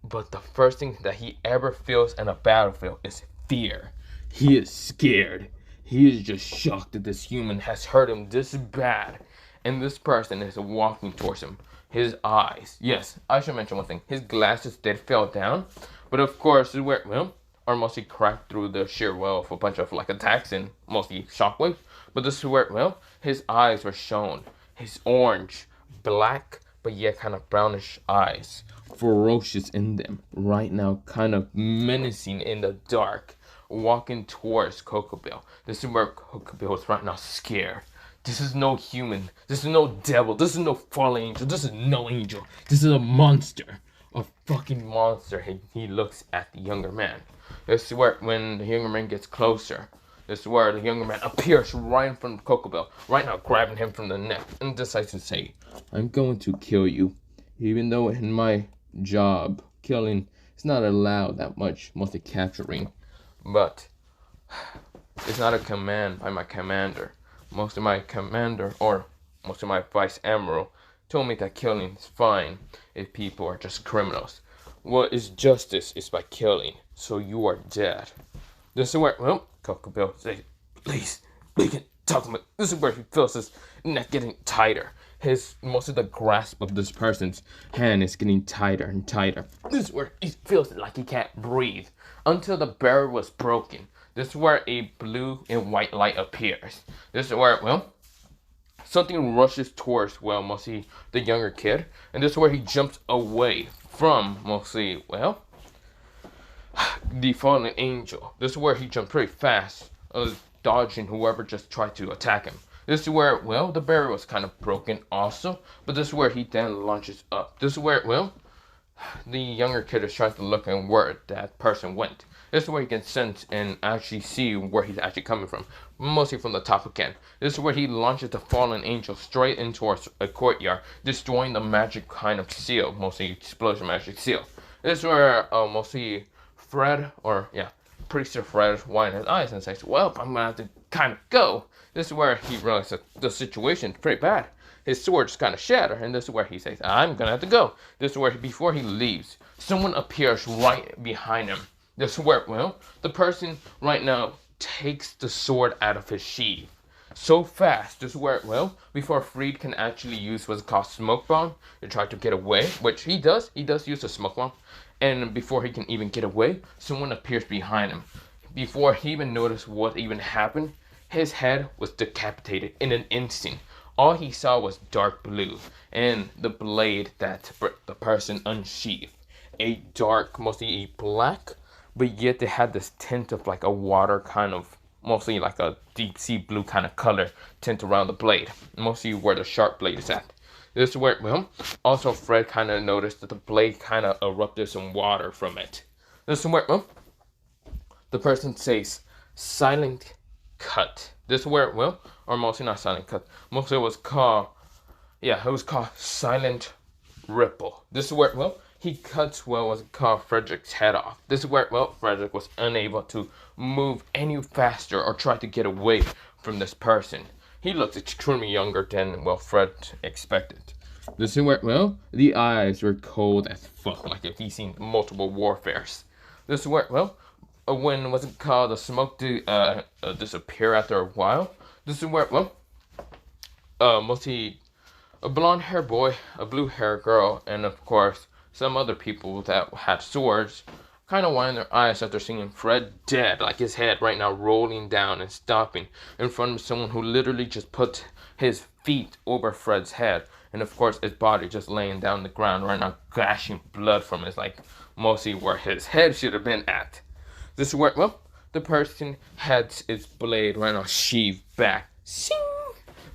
but the first thing that he ever feels in a battlefield is fear. He is scared. He is just shocked that this human has hurt him this bad, and this person is walking towards him. His eyes, yes, I should mention one thing. His glasses did fall down, but of course, this is where, well, are mostly cracked through the sheer well of a bunch of like attacks and mostly shockwaves. But this is where, well, his eyes were shown. His orange, black, but yet kind of brownish eyes. Ferocious in them. Right now, kind of menacing in the dark. Walking towards Kokobel. This is where Kokobel is right now scared. This is no human. This is no devil. This is no fallen angel. This is no angel. This is a monster. A fucking monster. He looks at the younger man. This is where, when the younger man gets closer, this is where the younger man appears right in front of Kokobel, right now grabbing him from the neck, and decides to say, I'm going to kill you. Even though in my job, killing is not allowed that much, mostly capturing. But it's not a command by my commander. Most of my commander, or most of my vice admiral, told me that killing is fine if people are just criminals. What is justice is by killing, so you are dead. This is where, well, Kokobel says, please, we can talk about. This is where he feels his neck getting tighter. Most of the grasp of this person's hand is getting tighter and tighter. This is where he feels like he can't breathe until the barrier was broken. This is where a blue and white light appears. This is where, well, something rushes towards, well, mostly the younger kid. And this is where he jumps away from, mostly, well, the fallen angel. This is where he jumped pretty fast, dodging whoever just tried to attack him. This is where, well, the barrier was kind of broken also, but this is where he then launches up. This is where, well, the younger kid is trying to look at where that person went. This is where he can sense and actually see where he's actually coming from, mostly from the top again. This is where he launches the fallen angel straight into a courtyard, destroying the magic kind of seal, mostly explosion magic seal. This is where mostly Fred, or yeah, pretty sure Fred winds his eyes and says, well, I'm gonna have to kind of go. This is where he realizes that the situation is pretty bad. His sword's kind of shattered, and this is where he says, I'm gonna have to go. This is where, before he leaves, someone appears right behind him. This is where, well, the person right now takes the sword out of his sheath so fast. This is where, well, before Freed can actually use what's called smoke bomb to try to get away, which he does use a smoke bomb, and before he can even get away, someone appears behind him. Before he even noticed what even happened, his head was decapitated in an instant. All he saw was dark blue, and the blade that the person unsheathed. A dark, mostly a black, but yet it had this tint of like a water kind of, mostly like a deep sea blue kind of color tint around the blade, mostly where the sharp blade is at. This is where, well, also Fred kind of noticed that the blade kind of erupted some water from it. This is where, well, the person says, silent cut. This is where, well, or mostly not silent cut, mostly it was called silent ripple. This is where, well, he cuts, well, what's called Frederick's head off. This is where, well, Frederick was unable to move any faster or try to get away from this person. He looks extremely younger than, well, Fred expected. This is where, well, the eyes were cold as fuck, like if he's seen multiple warfares. This is where, well, when was it called, the smoke disappear after a while. This is where, well, mostly a blonde hair boy, a blue hair girl, and of course some other people that had swords kind of wind their eyes after seeing Fred dead, like his head right now rolling down and stopping in front of someone who literally just put his feet over Fred's head, and of course his body just laying down the ground right now, gushing blood from his, like, mostly where his head should have been at. This is where, well, the person had its blade right now sheathed back,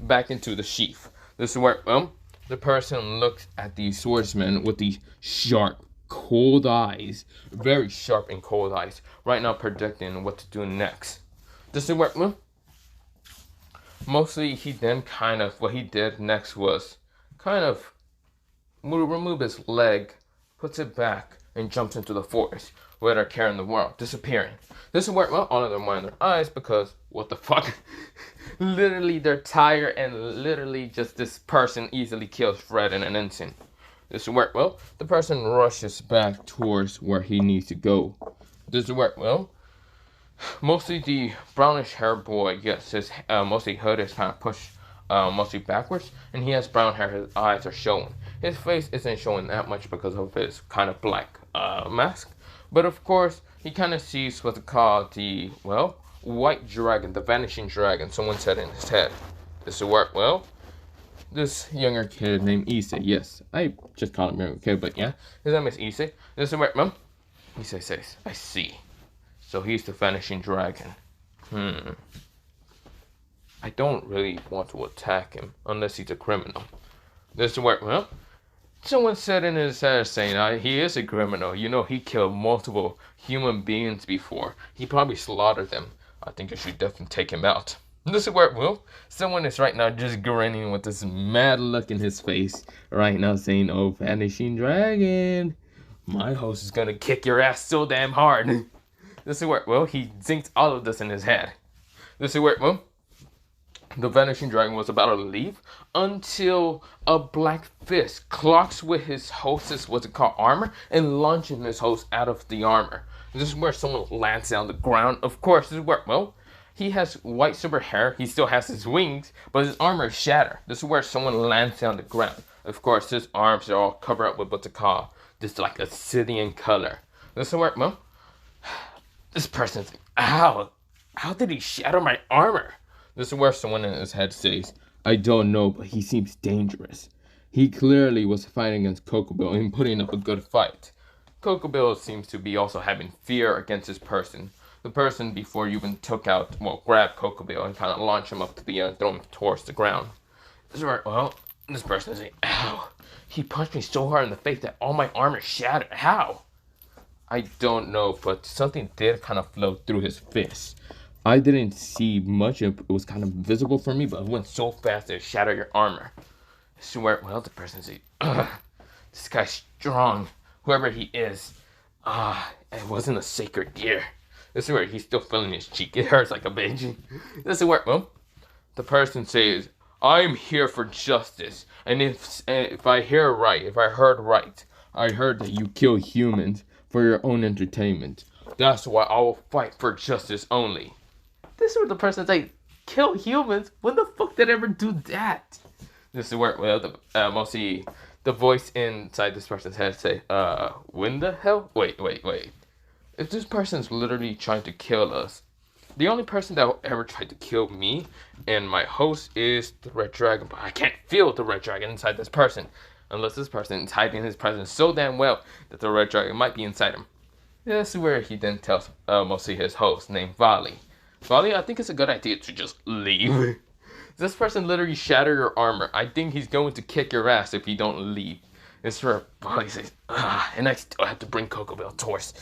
back into the sheath. This is where, well, the person looks at the swordsman with the sharp, cold eyes, very sharp and cold eyes, right now predicting what to do next. This is where, well, Mostly, he then what he did next was kind of remove his leg, puts it back, and jumps into the forest without a care in the world, disappearing. This is where, well, all of them mind their eyes because, what the fuck? Literally, they're tired, and literally just this person easily kills Fred in an instant. This is where, well, the person rushes back towards where he needs to go. This is where, well, mostly the brownish hair boy, yes, his mostly hood is kind of pushed mostly backwards, and he has brown hair. His eyes are showing. His face isn't showing that much because of his kind of black mask. But of course, he kind of sees what's called the, well, white dragon, the vanishing dragon, someone said in his head. This will work, well, this younger kid named Issei, yes, I just call him younger kid, but yeah, his name is Issei. This will work, Mom. Issei says, I see. So he's the vanishing dragon. I don't really want to attack him unless he's a criminal. This is where, well, someone said in his head saying, he is a criminal. You know, he killed multiple human beings before. He probably slaughtered them. I think I should definitely take him out. This is where, well, someone is right now just grinning with this mad look in his face right now saying, oh, vanishing dragon, my host is gonna kick your ass so damn hard. This is where, well, he thinks all of this in his head. This is where, well, the vanishing dragon was about to leave until a black fist clocks with his host's, what's it called, armor, and launching his host out of the armor. This is where someone lands on the ground. Of course, this is where, well, he has white silver hair. He still has his wings, but his armor is shattered. This is where someone lands on the ground. Of course, his arms are all covered up with what's it called, this like obsidian color. This is where, well, this person's like, ow, how did he shatter my armor? This is where someone in his head says, I don't know, but he seems dangerous. He clearly was fighting against Cocobill and putting up a good fight. Cocobill seems to be also having fear against this person. The person before you even grabbed Cocobill and kind of launched him up to the throw him towards the ground. This is where, well, this person is saying, ow, he punched me so hard in the face that all my armor shattered. How? I don't know, but something did kind of flow through his fist. I didn't see much. It was kind of visible for me, but it went so fast that it shattered your armor. I swear, well, the person said, this guy's strong. Whoever he is, it wasn't a sacred deer. This is where he's still feeling his cheek. It hurts like a bitch. This is where, well, the person says, I'm here for justice. And if I hear right, if I heard right, I heard that you kill humans for your own entertainment. That's why I will fight for justice only. This is where the person say, kill humans? When the fuck did I ever do that? This is where, well, mostly the voice inside this person's head say, when the hell? Wait. If this person's literally trying to kill us, the only person that will ever try to kill me and my host is the red dragon, but I can't feel the red dragon inside this person. Unless this person is hiding his presence so damn well that the red dragon might be inside him. This is where he then tells mostly his host named Vali. Vali, I think it's a good idea to just leave. This person literally shattered your armor. I think he's going to kick your ass if you don't leave. This is where Vali says, and I still have to bring Cocobill towards.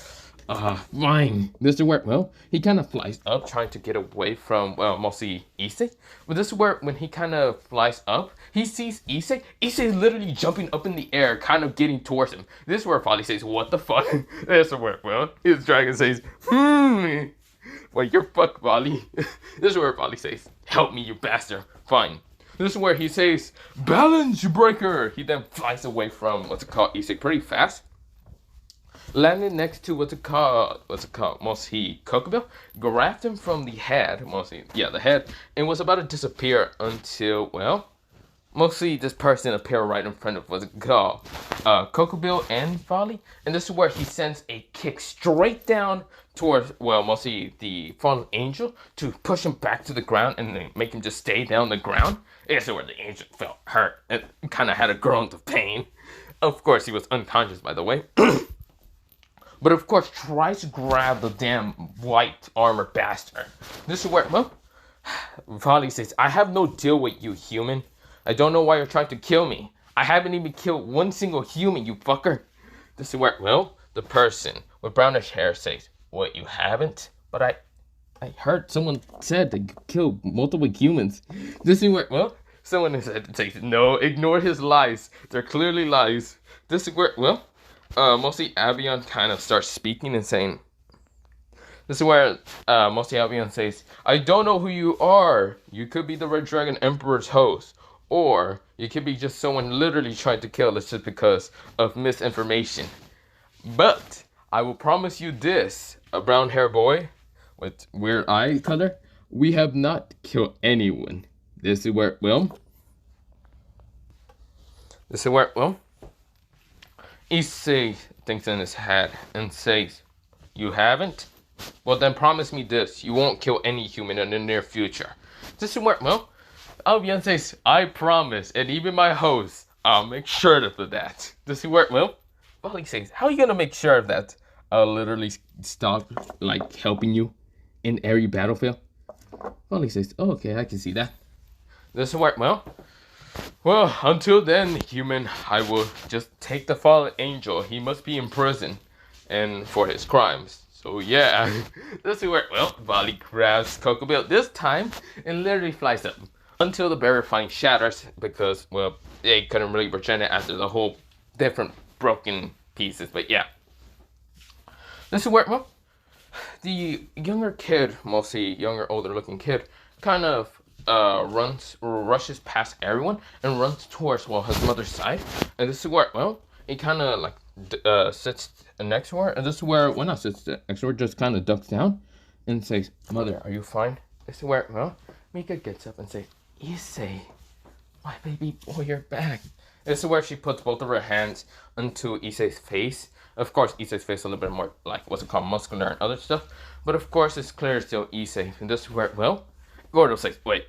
Fine. This is where, well, he kind of flies up trying to get away from, well, mostly Issei. But this is where, when he kind of flies up, he sees Issei. Issei is literally jumping up in the air, kind of getting towards him. This is where Vali says, what the fuck? This is where, well, his dragon says, well, you're fucked, Vali. This is where Vali says, help me, you bastard. Fine. This is where he says, balance breaker. He then flies away from, Issei pretty fast. Landed next to what's it called, mostly Cocobill, grabbed him from the head, the head, and was about to disappear until, well, mostly this person appeared right in front of what's it called, Cocobill and Vali, and this is where he sends a kick straight down towards, well, mostly the fallen angel to push him back to the ground and then make him just stay down the ground. This is where the angel felt hurt and kind of had a groan of pain. Of course, he was unconscious, by the way. But of course, tries to grab the damn white armor bastard. This is where, well, Vali says, I have no deal with you, human. I don't know why you're trying to kill me. I haven't even killed one single human, you fucker. This is where, well, the person with brownish hair says, what, you haven't? But I heard someone said they killed multiple humans. This is where, well, someone said, no, ignore his lies. They're clearly lies. This is where, well, mostly Avion kind of starts speaking and saying, this is where mostly Avion says, I don't know who you are. You could be the Red Dragon Emperor's host. Or you could be just someone literally trying to kill us just because of misinformation. But I will promise you this, a brown hair boy with weird eye color, we have not killed anyone. This is where, well, Issei thinks in his head and says, you haven't? Well then promise me this, you won't kill any human in the near future. This is where, well, Albion says, I promise, and even my host, I'll make sure of that. This is where, well, he says, how are you gonna make sure of that? I'll literally stop, like, helping you in every battlefield. Well, he says, oh, okay, I can see that. This is where, well, until then, human, I will just take the fallen angel. He must be in prison and for his crimes. So yeah, this is where, well, Vali grabs Cocoa this time and literally flies up until the barrier finally shatters because, well, they couldn't really return it after the whole different broken pieces. But yeah, this is where, well, the younger kid, mostly younger, older looking kid, kind of rushes past everyone and runs towards, well, his mother's side. And this is where, well, he kind of like sits next to her. And this is where, well, not sits next to her, just kind of ducks down and says, Mother, are you fine? This is where, well, Mika gets up and says, Issei, my baby boy, you're back. This is where she puts both of her hands into Issei's face. Of course, Issei's face is a little bit more, like, what's it called, muscular and other stuff. But of course, it's clear still Issei. And this is where, well, Gordo says, wait.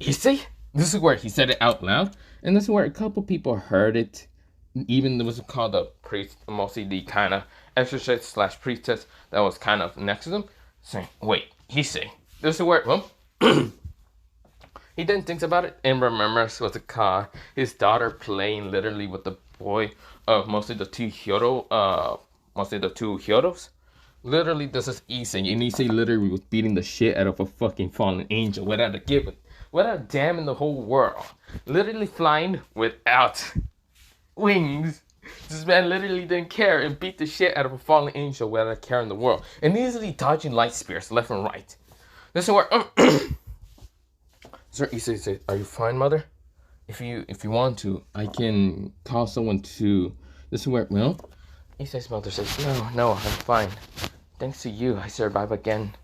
Issei? This is where he said it out loud. And this is where a couple people heard it. Even there was called the priest, mostly the kind of exorcist / priestess that was kind of next to them. Saying, wait, Issei. This is where, well, he then thinks about it and remembers what's it called, his daughter playing literally with the boy of mostly the two Hyoros. Literally, this is Issei, and Issei literally was beating the shit out of a fucking fallen angel without a given, without a damn in the whole world. Literally flying without wings. This man literally didn't care and beat the shit out of a fallen angel without a care in the world, and easily dodging light spears left and right. This is where Sir Issei says, are you fine, Mother? If you want to, I can call someone to... This is where, well, Issei's mother says, no, I'm fine. Thanks to you, I survive again.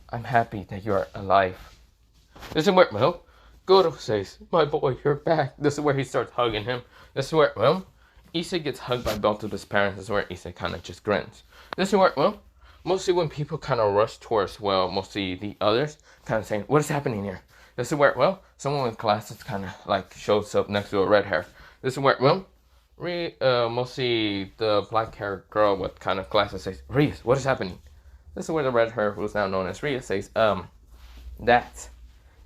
I'm happy that you are alive. This is where, well, Goro says, my boy, you're back. This is where he starts hugging him. This is where, well, Issei gets hugged by both of his parents. This is where Issei kind of just grins. This is where, well, mostly when people kind of rush towards, well, mostly the others, kind of saying, what is happening here? This is where, well, someone with glasses kind of like shows up next to a red hair. This is where, well, mostly the black haired girl with kind of glasses says, Rias, what is happening? This is where the red hair, who's now known as Rias, says, that.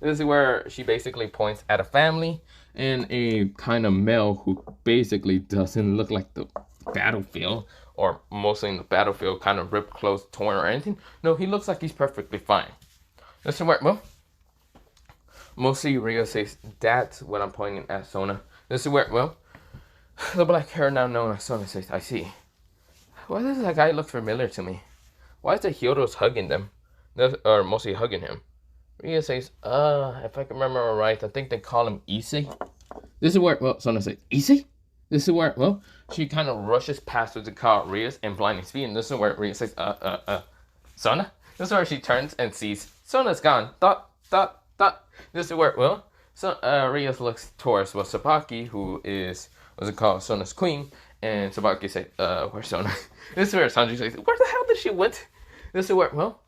This is where she basically points at a family and a kind of male who basically doesn't look like the battlefield, or mostly in the battlefield, kind of ripped clothes, torn or anything. No, he looks like he's perfectly fine. This is where, well, mostly Rio says, that's what I'm pointing at Sona. This is where, well, the black hair now known as Sona says, I see. Why does that guy look familiar to me? Why is the Hyoros hugging them? Or mostly hugging him? Rio says, if I can remember right, I think they call him Issei. This is where, well, Sona says, Issei? This is where, well, she kind of rushes past with the car Rias in blinding speed. And this is where Rio says, Sona? This is where she turns and sees Sona's gone. Dot. This is where, well, so Rias looks towards, well, Sabaki, who is, what's it called, Sona's queen. And Sabaki says, where's Sona? This is where Sanji says, where the hell did she went? This is where, well,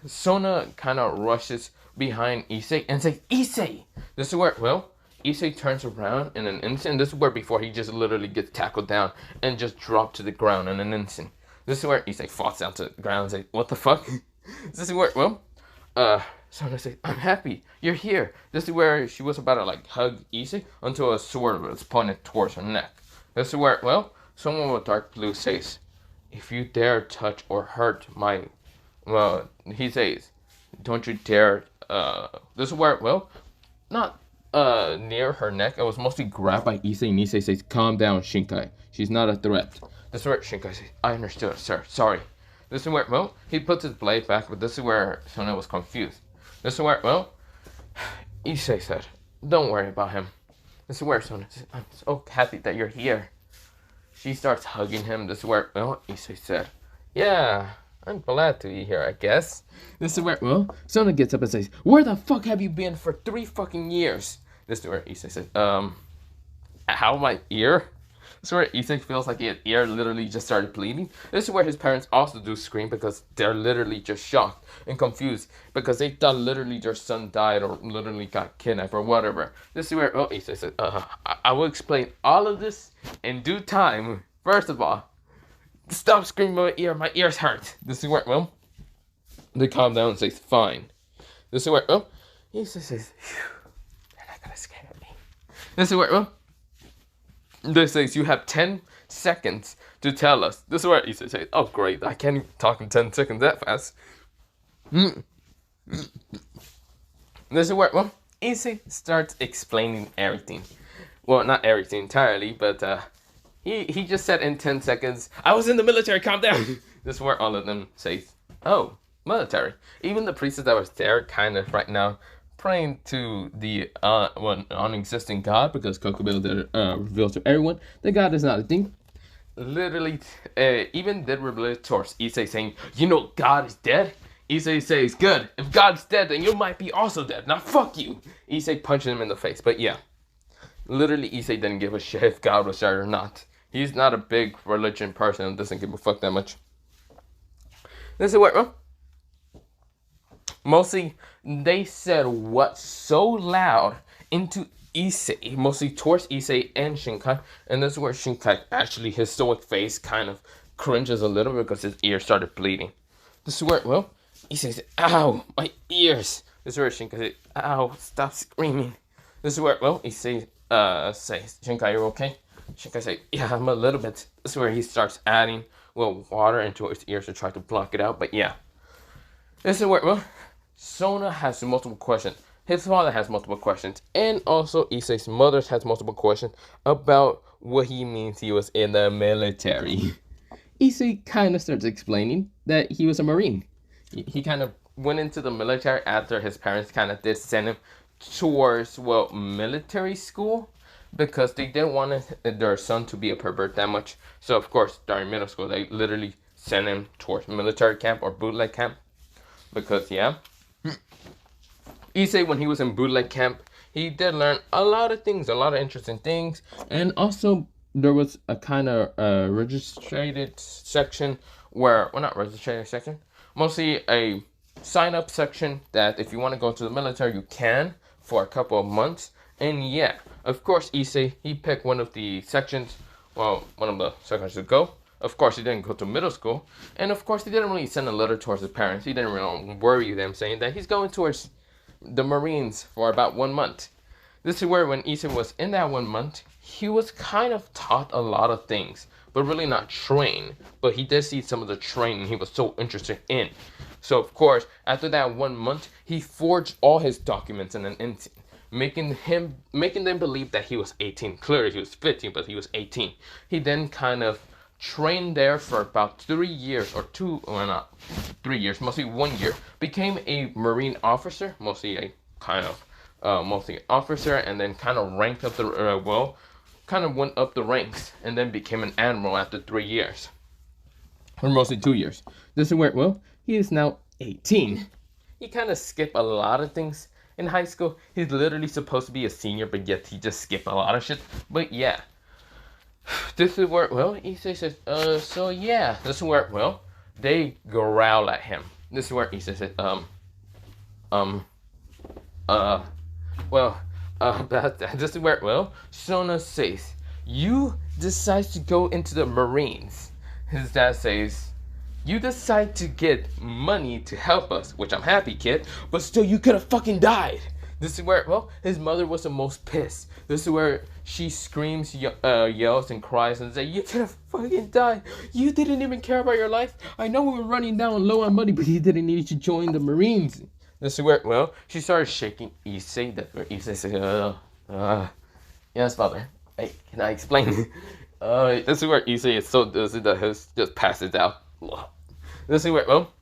Sona kind of rushes behind Issei and says, Issei! This is where, well, Issei turns around in an instant. This is where before he just literally gets tackled down and just dropped to the ground in an instant. This is where Issei falls down to the ground and says, what the fuck? This is where, well, Sona says, I'm happy, you're here. This is where she was about to like hug Issei until a sword was pointed towards her neck. This is where, well, someone with dark blue says, if you dare touch or hurt my well, he says, don't you dare, this is where, well, not, near her neck. It was mostly grabbed by Issei, and Issei says, calm down, Shinkai. She's not a threat. This is where Shinkai says, I understood, sir. Sorry. This is where, well, he puts his blade back, but this is where Sona was confused. This is where, well, Issei said, don't worry about him. This is where Sona says, I'm so happy that you're here. She starts hugging him. This is where, well, Issei said, yeah, I'm glad to be here, I guess. This is where, well, Sona gets up and says, where the fuck have you been for 3 fucking years? This is where Issei says, how my ear? This is where Issei feels like his ear literally just started bleeding. This is where his parents also do scream because they're literally just shocked and confused because they thought literally their son died or literally got kidnapped or whatever. This is where, oh, Issei says, I will explain all of this in due time. First of all, stop screaming my ears hurt. This is where, well, they calm down and says, fine. This is where, well, Issei says, they're not gonna scare me. This is where, well, this says you have 10 seconds to tell us. This is where Issei says, oh great, I can't even talk in 10 seconds that fast. This is where, well, Issei starts explaining everything. Well, not everything entirely, but he just said in 10 seconds, I was in the military, calm down. This is where all of them say, oh, military. Even the priestess that was there kind of right now praying to the non-existing God, because Kokubito did reveal to everyone that God is not a thing. Literally, even did reveal towards Issei saying, you know God is dead? Issei says, good, if God's dead, then you might be also dead. Now fuck you. Issei punching him in the face, but yeah. Literally, Issei didn't give a shit if God was dead or not. He's not a big religion person and doesn't give a fuck that much. This is what, well, mostly, they said what so loud into Issei, mostly towards Issei and Shinkai, and this is where Shinkai actually, his stoic face kind of cringes a little bit because his ear started bleeding. This is where, well, Issei said, ow, my ears. This is where Shinkai said, ow, stop screaming. This is where, well, Issei says, Shinkai, you're okay? Shinkai says, yeah, I'm a little bit. This is where he starts adding, well, water into his ears to try to block it out, but yeah. This is where, well, Sona has multiple questions. His father has multiple questions. And also Issei's mother has multiple questions about what he means he was in the military. Issei kind of starts explaining that he was a Marine. He kind of went into the military after his parents kind of did send him towards, well, military school. Because they didn't want their son to be a pervert that much. So, of course, during middle school, they literally sent him towards military camp or bootleg camp. Because, yeah. Issei, when he was in bootleg camp, he did learn a lot of things, a lot of interesting things. And also, there was a kind of registered section where, well, not registered section, mostly a sign-up section that if you want to go to the military, you can for a couple of months. And yeah, of course, Issei, he picked one of the sections, well, one of the sections to go. Of course, he didn't go to middle school. And of course, he didn't really send a letter towards his parents. He didn't really worry them, saying that he's going towards the Marines for about 1 month. This is where when Issei was in that 1 month, he was kind of taught a lot of things, but really not trained. But he did see some of the training he was so interested in. So, of course, after that 1 month, he forged all his documents in an instant, making them believe that he was 18. Clearly, he was 15, but he was 18. He then kind of trained there for about 3 years, or not 3 years, mostly 1 year. Became a Marine officer, mostly a kind of, mostly officer, and then kind of ranked up the, kind of went up the ranks, and then became an admiral after 3 years. Or mostly 2 years. This is where, well, he is now 18. He kind of skipped a lot of things. In high school, he's literally supposed to be a senior, but yet he just skipped a lot of shit. But yeah. This is where, well, Issei says, so yeah. This is where, well, they growl at him. This is where Issei says, about that. This is where, well, Sona says, you decide to go into the Marines. His dad says, you decide to get money to help us, which I'm happy, kid, but still you could have fucking died. This is where, well, his mother was the most pissed. This is where she screams, yells, and cries and says, "You could have fucking died. You didn't even care about your life. I know we were running down low on money, but you didn't need to join the Marines." This is where, well, she started shaking Issei. That's where Issei said, yes, father. Hey, can I explain? This is where Issei is so dizzy that he just passes out. This is where, well,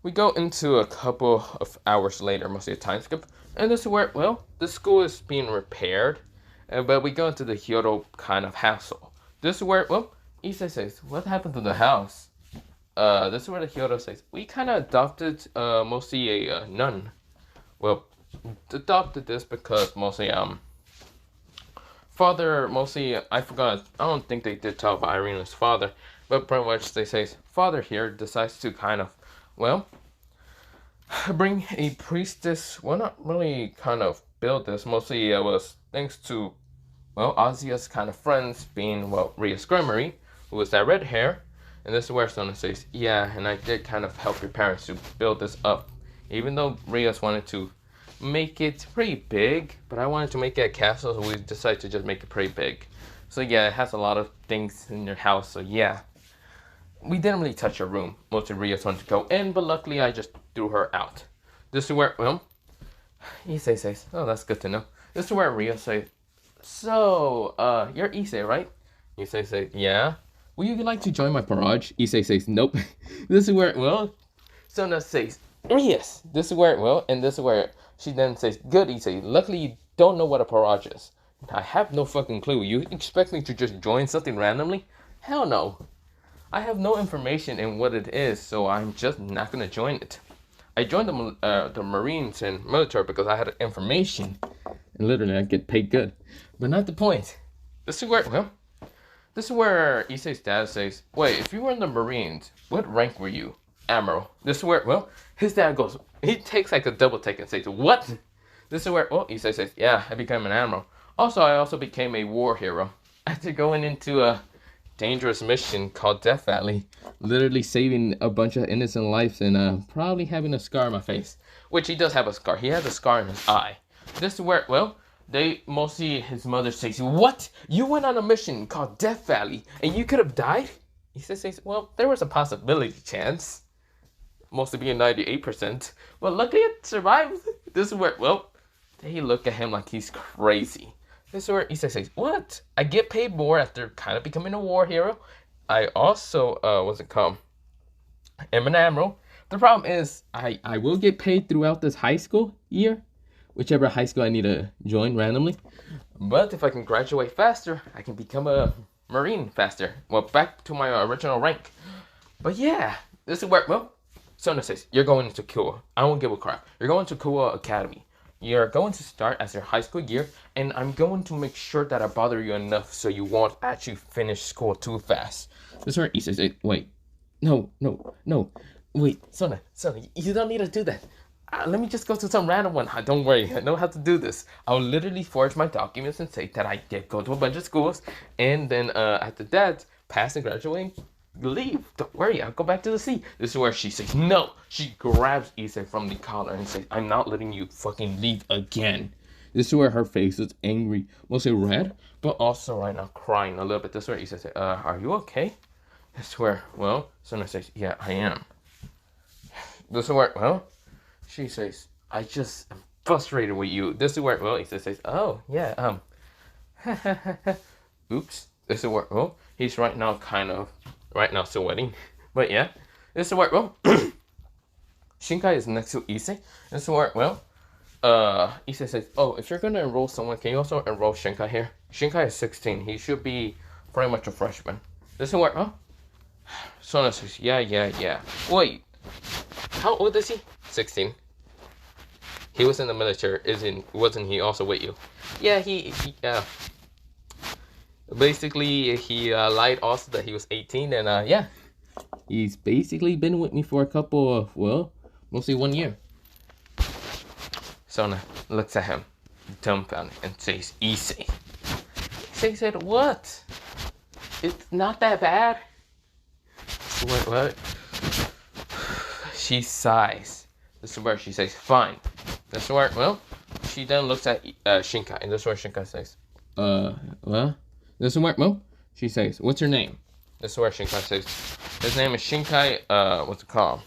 we go into a couple of hours later, mostly a time skip, and this is where, well, the school is being repaired, but we go into the Hyodo kind of hassle. This is where, well, Issei says, "What happened to the house?" This is where the Hyodo says, "We kind of adopted, mostly a nun. Well, adopted this because mostly, father, mostly, I forgot, I don't think they did tell about Irina's father, but pretty much they say, father here decides to kind of, well, bring a priestess, well, not really kind of build this, mostly it was thanks to, well, Azia's kind of friends being, well, Ria's Creamery, who was that red hair, and this is where Sona says, yeah, and I did kind of help your parents to build this up, even though Ria's wanted to make it pretty big, but I wanted to make it a castle, so we decided to just make it pretty big. So yeah, it has a lot of things in your house, so yeah. We didn't really touch her room. Mostly Ria's wanted to go in, but luckily I just threw her out. This is where, well, Issei says, oh, that's good to know. This is where Ria says, so, you're Issei, right? Issei says, yeah. Would you like to join my barrage? Issei says, nope. This is where, well, Sona says, yes. This is where, well, and this is where she then says, good, Issei. Luckily, you don't know what a barrage is. I have no fucking clue. You expect me to just join something randomly? Hell no. I have no information in what it is, so I'm just not going to join it. I joined the Marines and military because I had information. And literally, I get paid good. But not the point. This is where, well, this is where Issei's dad says, wait, if you were in the Marines, what rank were you? Admiral. This is where, well, his dad goes, he takes like a double take and says, what? This is where, well, Issei says, yeah, I became an admiral. Also, I also became a war hero. After going into a dangerous mission called Death Valley, literally saving a bunch of innocent lives and probably having a scar on my face. Which he does have a scar. He has a scar in his eye. This is where, well, they mostly, his mother says, what? You went on a mission called Death Valley and you could have died? He says, well, there was a possibility chance. Mostly being 98%. Well, luckily it survived. This is where, well, they look at him like he's crazy. This is where Issei says, what? I get paid more after kind of becoming a war hero. I also, what's it called? I'm an admiral. The problem is, I will get paid throughout this high school year. Whichever high school I need to join randomly. But if I can graduate faster, I can become a Marine faster. Well, back to my original rank. But yeah, this is where, well, Sona says, you're going into Kua. I won't give a crap. You're going to Kua Academy. You're going to start as your high school year, and I'm going to make sure that I bother you enough so you won't actually finish school too fast. This is where Issei says, wait, no, wait, Sona, you don't need to do that. Let me just go to some random one. Don't worry, I know how to do this. I'll literally forge my documents and say that I did go to a bunch of schools, and then after that, pass and graduate, leave. Don't worry, I'll go back to the sea. This is where she says, no. She grabs Issei from the collar and says, I'm not letting you fucking leave again. This is where her face is angry, mostly red, but also right now crying a little bit. This is where Issei says, are you okay? This is where, well, Sona says, yeah, I am. This is where, well, she says, I just am frustrated with you. This is where, well, Issei says, oh, yeah, oops. This is where, well, he's right now still waiting. But yeah, this is where, well, Shinkai is next to Issei. This is where, well, Issei says, oh, if you're going to enroll someone, can you also enroll Shinkai here? Shinkai is 16. He should be pretty much a freshman. This is where, oh, Sona says, yeah. Wait, how old is he? 16. He was in the military. Wasn't he also with you? Yeah, he basically, he lied also that he was 18, and yeah. He's basically been with me for a couple of, well, mostly 1 year. Sona looks at him, dumbfounded, and says, Issei. Issei said, what? It's not that bad. What? She sighs. This is where she says, fine. This is where, well, she then looks at Shinkai, and this is where Shinkai says, what? This is where, well, she says, what's your name? This is where Shinkai says, his name is Shinkai, what's it called?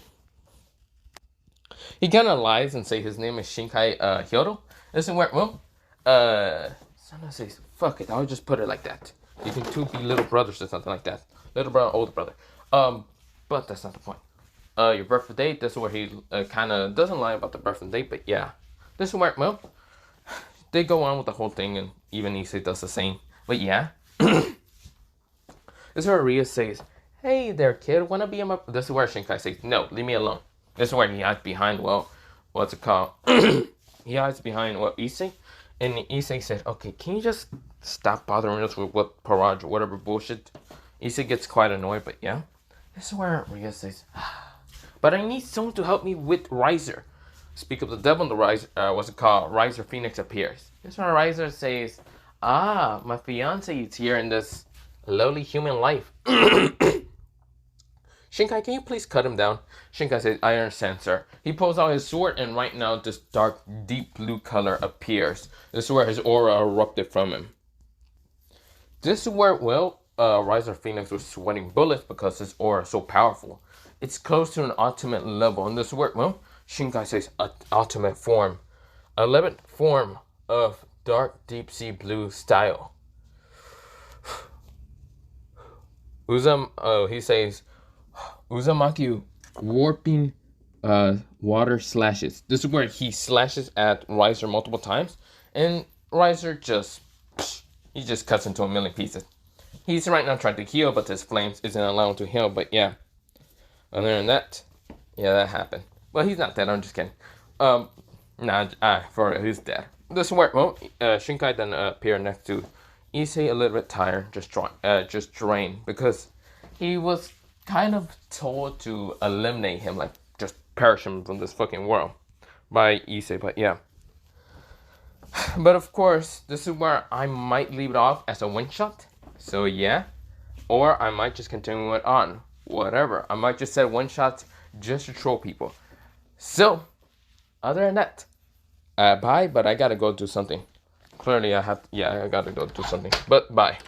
He kind of lies and say his name is Shinkai, Hyodo. This is where, well, Sana says, fuck it, I'll just put it like that. You can two be little brothers or something like that. Little brother, older brother. But that's not the point. Your birthday date, this is where he kind of doesn't lie about the birthday date, but yeah. This is where, well, they go on with the whole thing, and even Issei does the same. But yeah. This is where Rhea says, hey there, kid, wanna be in my... This is where Shinkai says, no, leave me alone. This is where he hides behind, well, what's it called? He hides behind, what, Issei? And Issei said, okay, can you just stop bothering us with what Paraj or whatever bullshit? Issei gets quite annoyed, but yeah. This is where Rhea says, but I need someone to help me with Riser. Speak of the devil, the Riser, what's it called? Riser Phoenix appears. This is where Riser says, my fiance is here in this lowly human life. Shinkai, can you please cut him down? Shinkai says, I understand, sir. He pulls out his sword, and right now this dark, deep blue color appears. This is where his aura erupted from him. This is where, well, Riser Phoenix was sweating bullets because his aura is so powerful. It's close to an ultimate level, and this is where, well, Shinkai says, ultimate form. 11th form of dark, deep sea blue style. He says, Uzumaki warping water slashes. This is where he slashes at Riser multiple times, and Riser just cuts into a million pieces. He's right now trying to heal, but his flames isn't allowed to heal. But yeah, other than that, yeah, that happened. Well, he's not dead. I'm just kidding. For real, he's dead. This is where, well, Shinkai then appeared next to Issei, a little bit tired, just drained, because he was kind of told to eliminate him, like just perish him from this fucking world by Issei. But yeah. But of course, this is where I might leave it off as a one shot. So yeah, or I might just continue it on. Whatever. I might just say one shot just to troll people. So, other than that, bye. But I gotta go do something. Clearly, I gotta go do something. But bye.